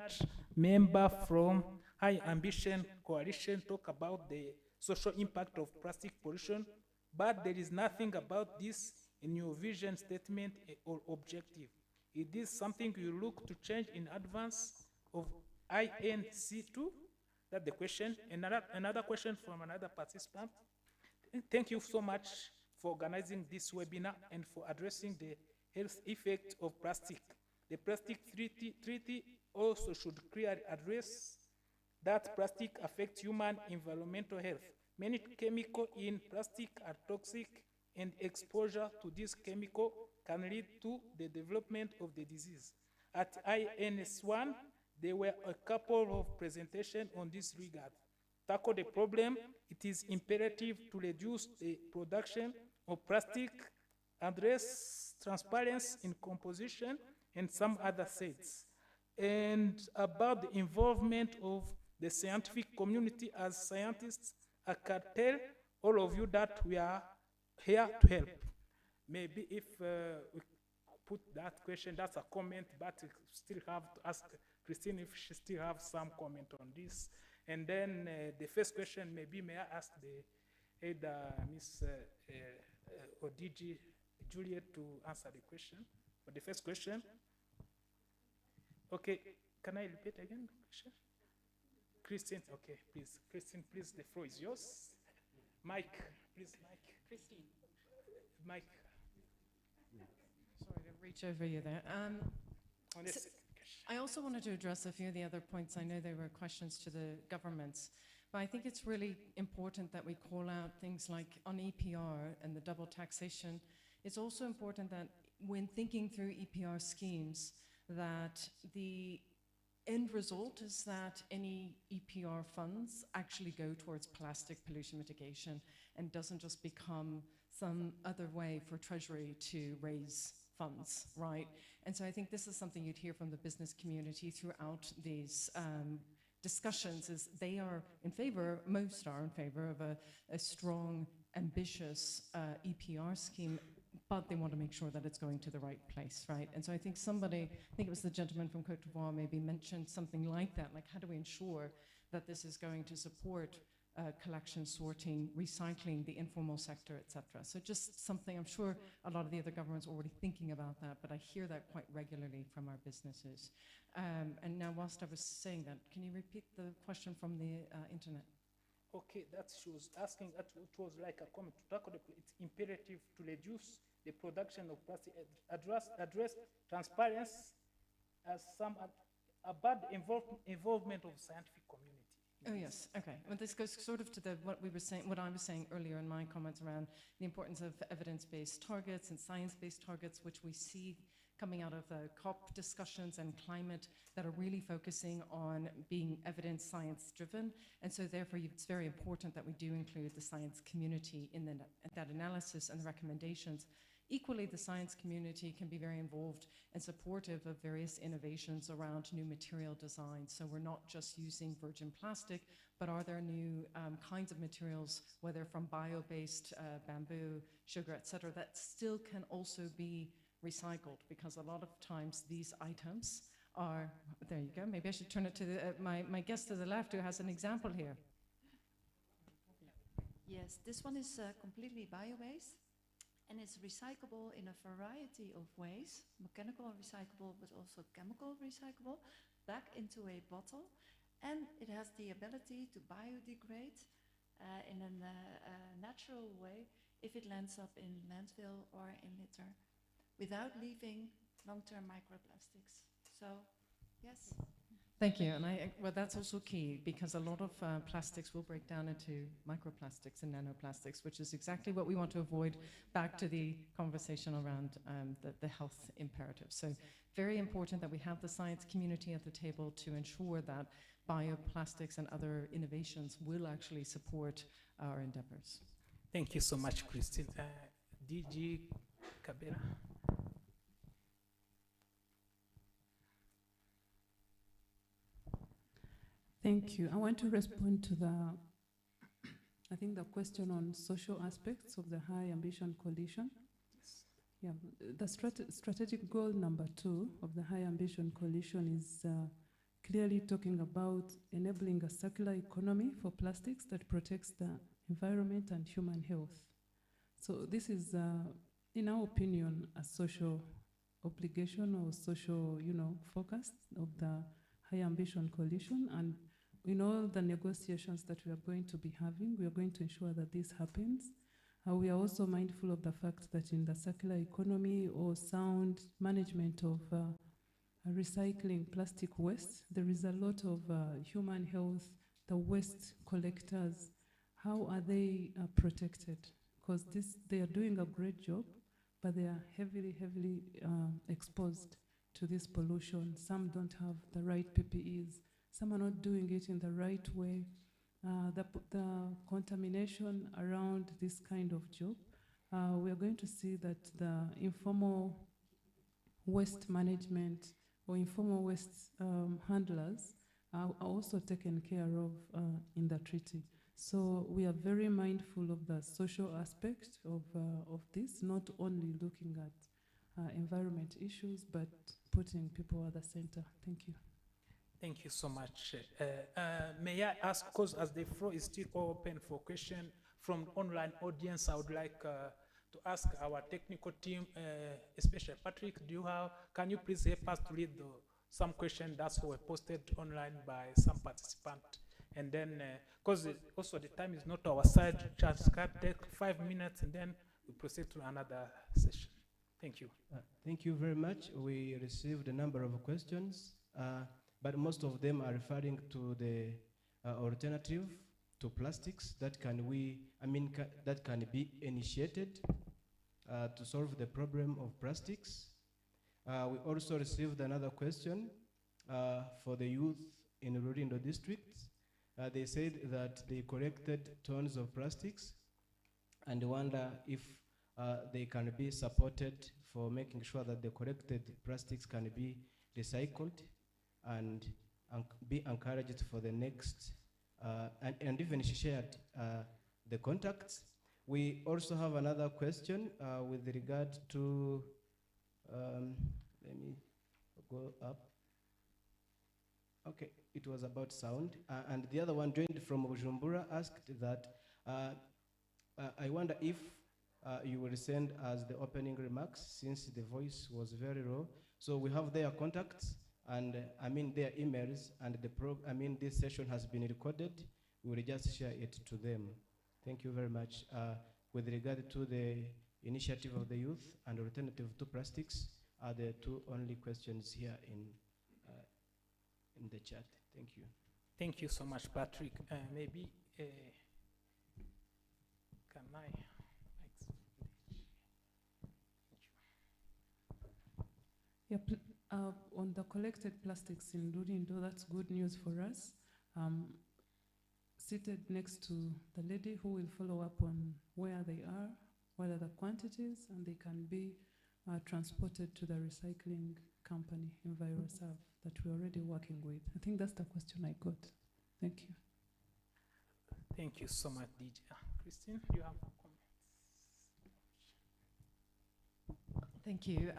member from High Ambition Coalition talk about the social impact of plastic pollution, but there is nothing about this in your vision statement or objective. Is this something you look to change in advance of INC2? That's the question. Another question from another participant. Thank you so much for organizing this webinar and for addressing the health effects of plastic. The plastic treaty also should clearly address that plastic affects human environmental health. Many chemicals in plastic are toxic, and exposure to this chemical can lead to the development of the disease. At INS1, there were a couple of presentations on this regard. To tackle the problem, it is imperative to reduce the production of plastic, address transparency in composition, and some other things. And about the involvement of the scientific community, as scientists, I can tell all of you that we are here to help. Maybe if we put that question, that's a comment, but we still have to ask Christine if she still has some comment on this. And then the first question, maybe may I ask the head, Ms. Odigi Juliet, to answer the question. For the first question. Okay, can I repeat again the question? Christine, okay, please. Christine, please, the floor is yours. Mike, please, Mike. Christine. Mike. Sorry to reach over you there. I also wanted to address a few of the other points. I know there were questions to the governments, but I think it's really important that we call out things like on EPR and the double taxation. It's also important that when thinking through EPR schemes, that the end result is that any EPR funds actually go towards plastic pollution mitigation and doesn't just become some other way for Treasury to raise funds, right? And so I think this is something you'd hear from the business community throughout these discussions, is they are in favor, most are in favor of a strong, ambitious EPR scheme, but they want to make sure that it's going to the right place, right? And so I think it was the gentleman from Côte d'Ivoire maybe mentioned something like that, like how do we ensure that this is going to support collection, sorting, recycling, the informal sector, etc. So just something, I'm sure a lot of the other governments are already thinking about that, but I hear that quite regularly from our businesses. And now whilst I was saying that, can you repeat the question from the internet? Okay, that she was asking, it was like a comment to tackle it's imperative to reduce the production of plastic, address transparency as some about the involvement of scientific community. Oh yes, okay. Well, this goes sort of to what I was saying earlier in my comments around the importance of evidence-based targets and science-based targets, which we see coming out of the COP discussions and climate that are really focusing on being evidence science-driven. And so therefore it's very important that we do include the science community in that analysis and the recommendations. Equally, the science community can be very involved and supportive of various innovations around new material design. So we're not just using virgin plastic, but are there new kinds of materials, whether from bio-based bamboo, sugar, etc., that still can also be recycled, because a lot of times these items are, there you go, maybe I should turn it to my guest to the left who has an example here. Yes, this one is completely bio-based, and it's recyclable in a variety of ways, mechanical recyclable, but also chemical recyclable, back into a bottle, and it has the ability to biodegrade in a natural way if it lands up in landfill or in litter, without leaving long-term microplastics. So, yes. Thank you, and well, that's also key, because a lot of plastics will break down into microplastics and nanoplastics, which is exactly what we want to avoid, back to the conversation around the health imperative. So very important that we have the science community at the table to ensure that bioplastics and other innovations will actually support our endeavors. Thank you so much, Christine. DG Kabera. Thank you. I want to respond to the question on social aspects of the High Ambition Coalition. Yeah, the strategic goal number 2 of the High Ambition Coalition is clearly talking about enabling a circular economy for plastics that protects the environment and human health. So this is, in our opinion, a social obligation or social, focus of the High Ambition Coalition, and in all the negotiations that we are going to be having, we are going to ensure that this happens. We are also mindful of the fact that in the circular economy or sound management of recycling plastic waste, there is a lot of human health, the waste collectors, how are they protected? Because they are doing a great job, but they are heavily exposed to this pollution. Some don't have the right PPEs. Some are not doing it in the right way. The contamination around this kind of job, we are going to see that the informal waste management or informal waste handlers are also taken care of in the treaty. So we are very mindful of the social aspect of this, not only looking at environment issues, but putting people at the center. Thank you. Thank you so much. May I ask, because as the floor is still open for question from online audience, I would like to ask our technical team, especially Patrick, can you please help us to read some questions that were posted online by some participant? And then, because also the time is not our side, just can take 5 minutes and then we proceed to another session. Thank you. Thank you very much. We received a number of questions, but most of them are referring to the alternative to plastics that can be initiated to solve the problem of plastics. We also received another question for the youth in Rulindo district. They said that they collected tons of plastics and wonder if they can be supported for making sure that the collected plastics can be recycled and be encouraged for the next, and even shared the contacts. We also have another question with regard to, let me go up. Okay, it was about sound. And the other one, joined from Bujumbura, asked that, I wonder if you will send us the opening remarks, since the voice was very low. So we have their contacts and their emails, and this session has been recorded. We will just share it to them. Thank you very much. With regard to the initiative of the youth and alternative to plastics are the two only questions here in the chat. Thank you. Thank you so much, Patrick. Maybe, can I? Yeah, on the collected plastics in Rulindo, that's good news for us. Seated next to the lady who will follow up on where they are, what are the quantities, and they can be transported to the recycling company, EnviroServe, that we're already working with. I think that's the question I got. Thank you. Thank you so much, DJ. Christine, you have comments? Thank you.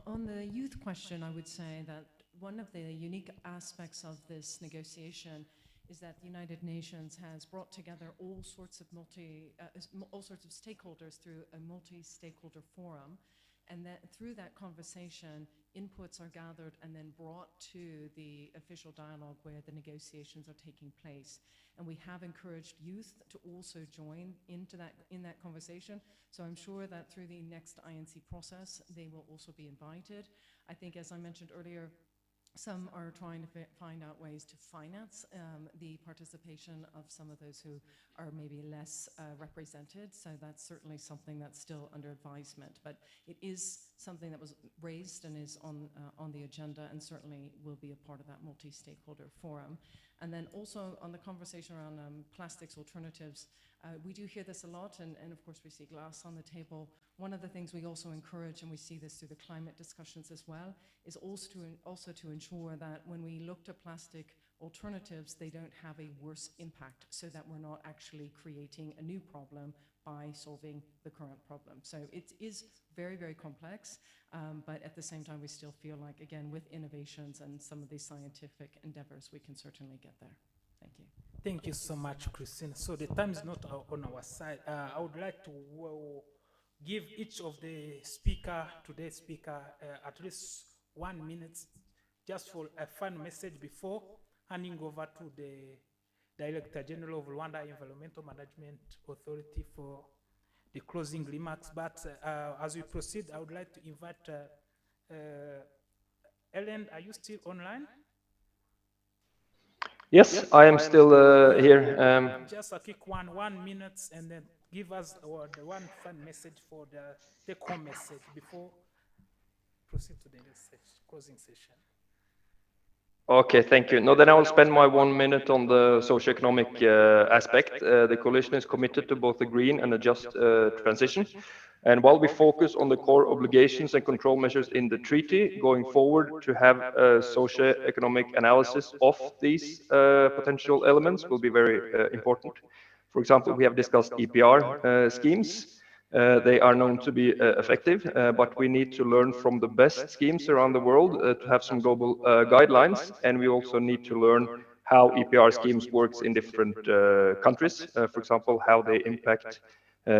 On the youth question, I would say that one of the unique aspects of this negotiation is that the United Nations has brought together all sorts of stakeholders through a multi-stakeholder forum, and that through that conversation, inputs are gathered and then brought to the official dialogue where the negotiations are taking place. And we have encouraged youth to also join in that conversation. So I'm sure that through the next INC process, they will also be invited. I think, as I mentioned earlier, some are trying to find out ways to finance the participation of some of those who are maybe less represented. So that's certainly something that's still under advisement. But it is something that was raised and is on the agenda, and certainly will be a part of that multi-stakeholder forum. And then also on the conversation around plastics alternatives, we do hear this a lot, and of course we see glass on the table. One of the things we also encourage, and we see this through the climate discussions as well, is also to ensure that when we look to plastic alternatives, they don't have a worse impact, so that we're not actually creating a new problem by solving the current problem. So it is very, very complex, but at the same time, we still feel like, again, with innovations and some of these scientific endeavors, we can certainly get there. Thank you. Thank you so much, Christine. So the time is not on our side. I would like to give each of the today's speaker, at least 1 minute, just for a final message before handing over to the Director General of Rwanda Environmental Management Authority for the closing remarks. But as we proceed, I would like to invite Ellen, are you still online? Yes, I am still here. Just a quick 1 minute, and then give us the one final message for the take-home message before proceed to the next closing session. Okay, thank you. No, then I will spend my 1 minute on the socioeconomic aspect. The coalition is committed to both a green and a just transition. And while we focus on the core obligations and control measures in the treaty, going forward to have a socioeconomic analysis of these potential elements will be very important. For example, we have discussed EPR schemes. They are known to be effective, but we need to learn from the best schemes around the world to have some global guidelines, and we also need to learn how EPR schemes works in different countries. For example, how they impact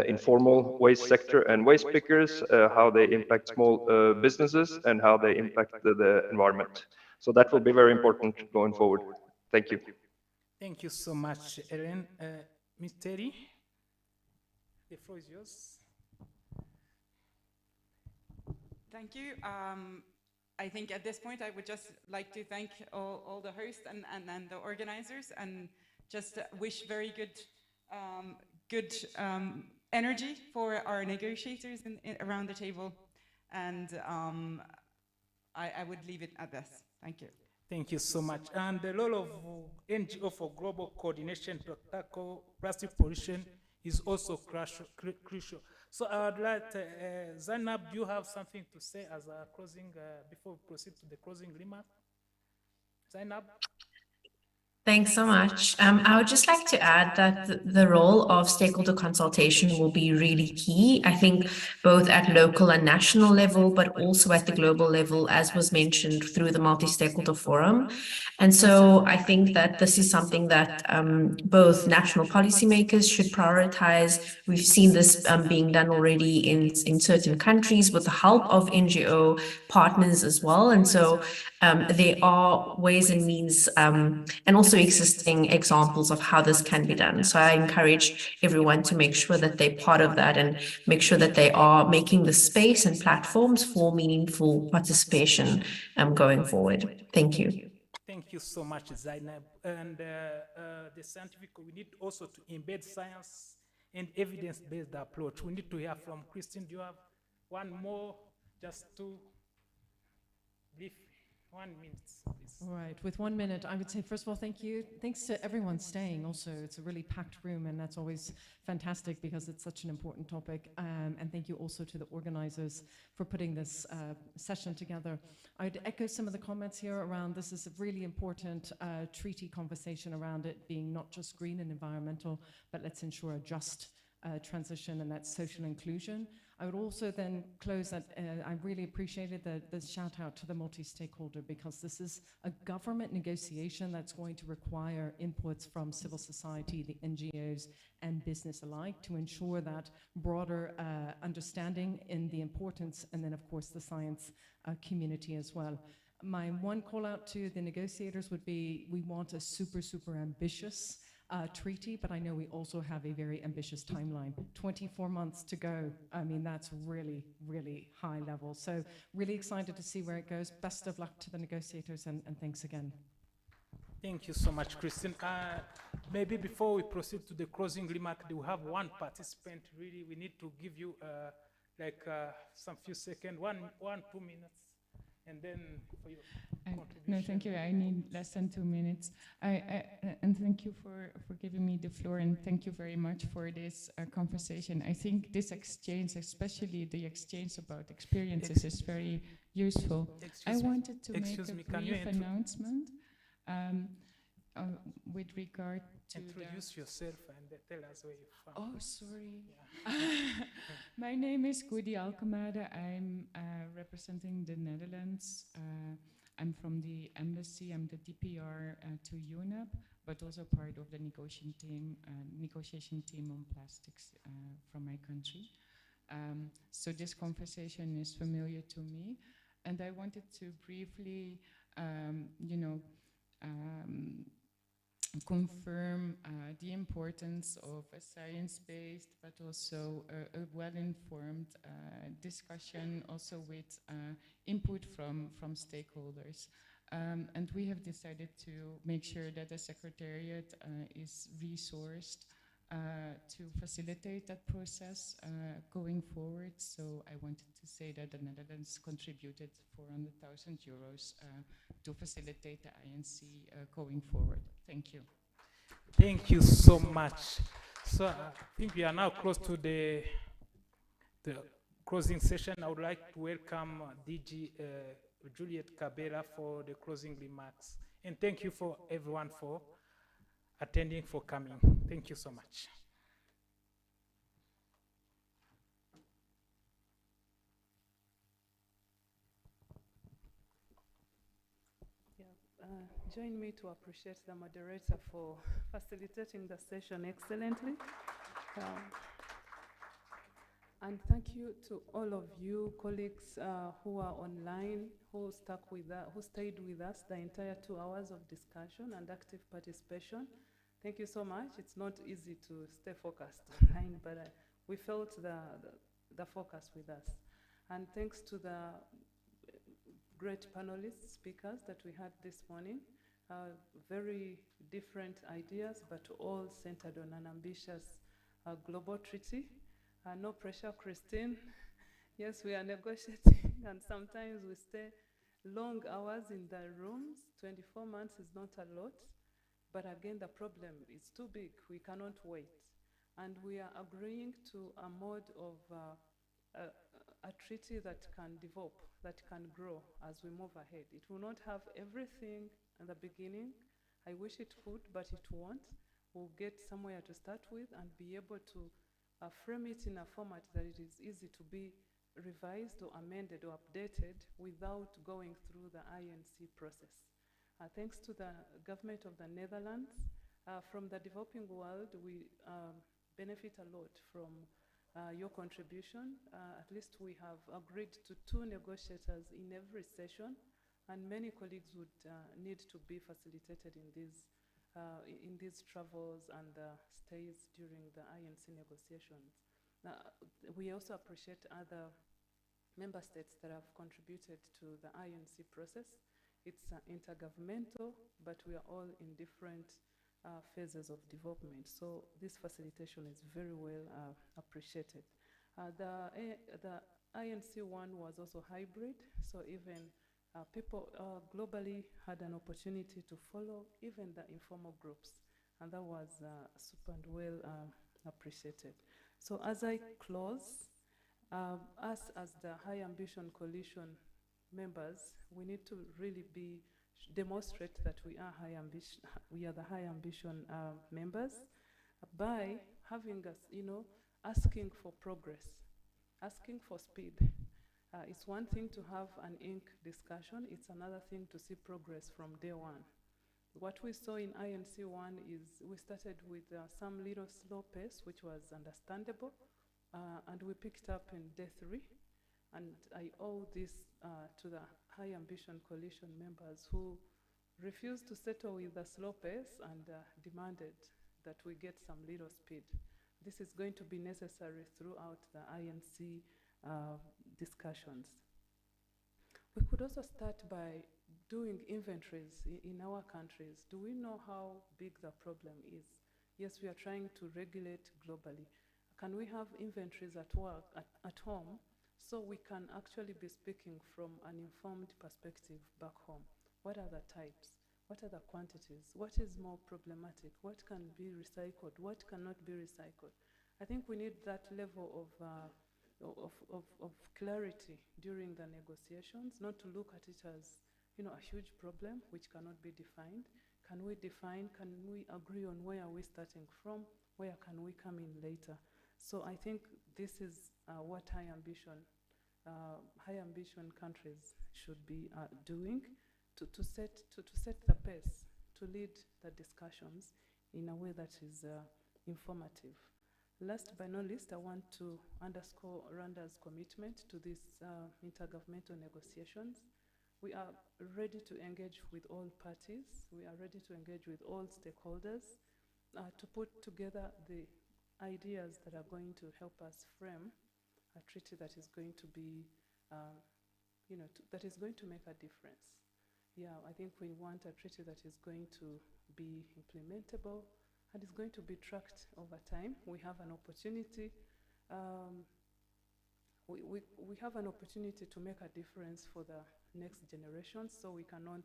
informal waste sector and waste pickers, how they impact small businesses, and how they impact the environment. So that will be very important going forward. Thank you. Thank you so much, Ellen. Ms. Terry, the floor is yours. Thank you. I think at this point I would just like to thank all the hosts and the organizers, and just wish very good energy for our negotiators around the table, and I would leave it at this. Thank you. Thank you so much. And the role of NGO for global coordination to tackle plastic pollution is also crucial. So I would like to, Zainab, do you have something to say as a closing, before we proceed to the closing remark? Zainab? Thanks so much. I would just like to add that the role of stakeholder consultation will be really key, I think, both at local and national level, but also at the global level, as was mentioned through the multi-stakeholder forum. And so I think that this is something that both national policymakers should prioritize. We've seen this being done already in certain countries with the help of NGO partners as well. And so there are ways and means, and also existing examples of how this can be done. So I encourage everyone to make sure that they're part of that and make sure that they are making the space and platforms for meaningful participation going forward. Thank you. Thank you so much, Zainab. And the scientific, we need also to embed science and evidence-based approach. We need to hear from Christine. Do you have one more, just to brief? 1 minute, please. All right, with 1 minute, I would say, first of all, thank you. Thanks to everyone staying also. It's a really packed room, and that's always fantastic because it's such an important topic. And thank you also to the organizers for putting this session together. I'd echo some of the comments here around this is a really important treaty conversation around it being not just green and environmental, but let's ensure a just transition and that social inclusion. I would also then close that I really appreciated the shout out to the multi-stakeholder, because this is a government negotiation that's going to require inputs from civil society, the NGOs, and business alike to ensure that broader understanding in the importance, and then of course the science community as well. My one call out to the negotiators would be, we want a super, super ambitious treaty, but I know we also have a very ambitious timeline. 24 months to go. I mean, that's really, really high level. So really excited to see where it goes. Best of luck to the negotiators, and thanks again. Thank you so much, Christine. Maybe before we proceed to the closing remark, we have one participant. Really, we need to give you some few seconds, 2 minutes, and then for your contribution. No, thank you. I need less than 2 minutes. And thank you for giving me the floor, and thank you very much for this conversation. I think this exchange, especially the exchange about experiences, is very useful. I wanted to make a brief announcement with regard to introduce yourself and tell us where you're from. Oh, sorry. Yeah. My name is Goody Alkemade. I'm representing the Netherlands. I'm from the embassy. I'm the DPR to UNEP, but also part of the negotiation team on plastics from my country. So this conversation is familiar to me, and I wanted to briefly, confirm the importance of a science-based but also a well-informed discussion, also with input from stakeholders. And we have decided to make sure that the Secretariat is resourced to facilitate that process going forward. So I wanted to say that the Netherlands contributed 400,000 euros to facilitate the INC going forward. Thank you. Thank you so much. So I think we are now close to the closing session. I would like to welcome DG Juliet Cabera for the closing remarks. And thank you for everyone for attending, for coming. Thank you so much. Join me to appreciate the moderator for facilitating the session excellently. And thank you to all of you colleagues who are online, who stayed with us the entire 2 hours of discussion and active participation. Thank you so much. It's not easy to stay focused online, but we felt the focus with us. And thanks to the great panelist speakers that we had this morning. Very different ideas, but all centered on an ambitious global treaty. No pressure, Christine. Yes, we are negotiating, and sometimes we stay long hours in the rooms. 24 months is not a lot, but again, the problem is too big. We cannot wait. And we are agreeing to a mode of a treaty that can develop, that can grow as we move ahead. It will not have everything in the beginning. I wish it could, but it won't. We'll get somewhere to start with and be able to frame it in a format that it is easy to be revised or amended or updated without going through the INC process. Thanks to the government of the Netherlands, from the developing world, we benefit a lot from your contribution. At least we have agreed to 2 negotiators in every session, and many colleagues would need to be facilitated in these travels and stays during the INC negotiations. We also appreciate other member states that have contributed to the INC process. It's intergovernmental, but we are all in different phases of development. So this facilitation is very well appreciated. The INC one was also hybrid, so even people globally had an opportunity to follow even the informal groups, and that was super and well appreciated. So as I close, us as the High Ambition Coalition members, we need to really demonstrate that we are the High Ambition members by having us, asking for progress. asking for speed. It's one thing to have an ink discussion, it's another thing to see progress from day one. What we saw in INC 1 is we started with some little slow pace, which was understandable, and we picked up in day 3. And I owe this to the High Ambition Coalition members who refused to settle with the slow pace and demanded that we get some little speed. This is going to be necessary throughout the INC discussions. We could also start by doing inventories in our countries. Do we know how big the problem is? Yes, we are trying to regulate globally. Can we have inventories at work, at home, so we can actually be speaking from an informed perspective back home? What are the types? What are the quantities? What is more problematic? What can be recycled? What cannot be recycled? I think we need that level of clarity during the negotiations, not to look at it as, a huge problem which cannot be defined. Can we define? Can we agree on where are we starting from? Where can we come in later? So I think this is what high ambition countries should be doing to set the pace, to lead the discussions in a way that is informative. Last but not least, I want to underscore Rwanda's commitment to these intergovernmental negotiations. We are ready to engage with all parties. We are ready to engage with all stakeholders to put together the ideas that are going to help us frame a treaty that is going to be, that is going to make a difference. Yeah, I think we want a treaty that is going to be implementable and is going to be tracked over time. We have an opportunity. We have an opportunity to make a difference for the next generation, so we cannot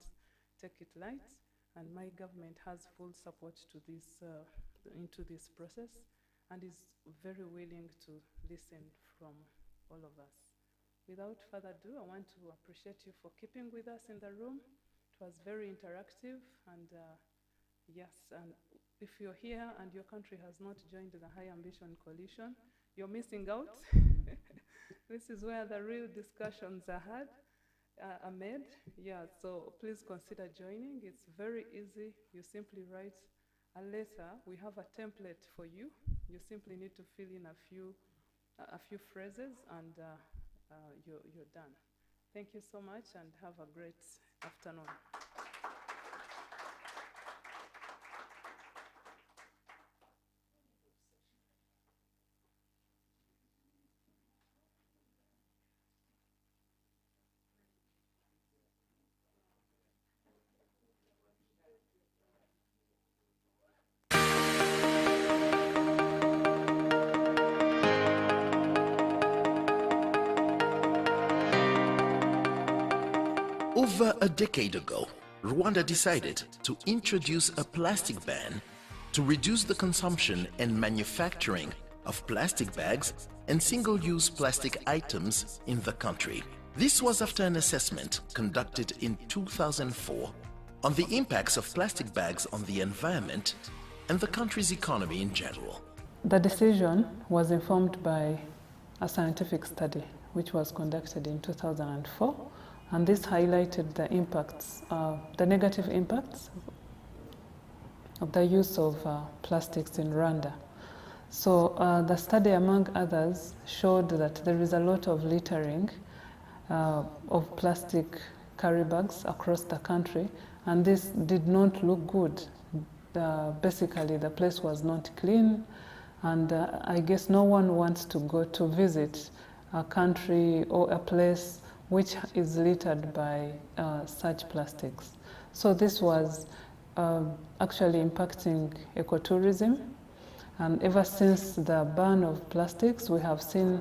take it light. And my government has full support to this, into this process, and is very willing to listen from all of us. Without further ado, I want to appreciate you for keeping with us in the room. It was very interactive, and yes, and if you're here and your country has not joined the High Ambition Coalition, you're missing out. This is where the real discussions are had, are made. Yeah, so please consider joining. It's very easy. You simply write a letter. We have a template for you. You simply need to fill in a few phrases, and you're done. Thank you so much, and have a great afternoon. Over a decade ago, Rwanda decided to introduce a plastic ban to reduce the consumption and manufacturing of plastic bags and single-use plastic items in the country. This was after an assessment conducted in 2004 on the impacts of plastic bags on the environment and the country's economy in general. The decision was informed by a scientific study which was conducted in 2004, and this highlighted the impacts, the negative impacts of the use of plastics in Rwanda. So the study, among others, showed that there is a lot of littering of plastic carry bags across the country, and this did not look good. Basically, the place was not clean, and I guess no one wants to go to visit a country or a place which is littered by such plastics. So this was actually impacting ecotourism. And ever since the ban of plastics, we have seen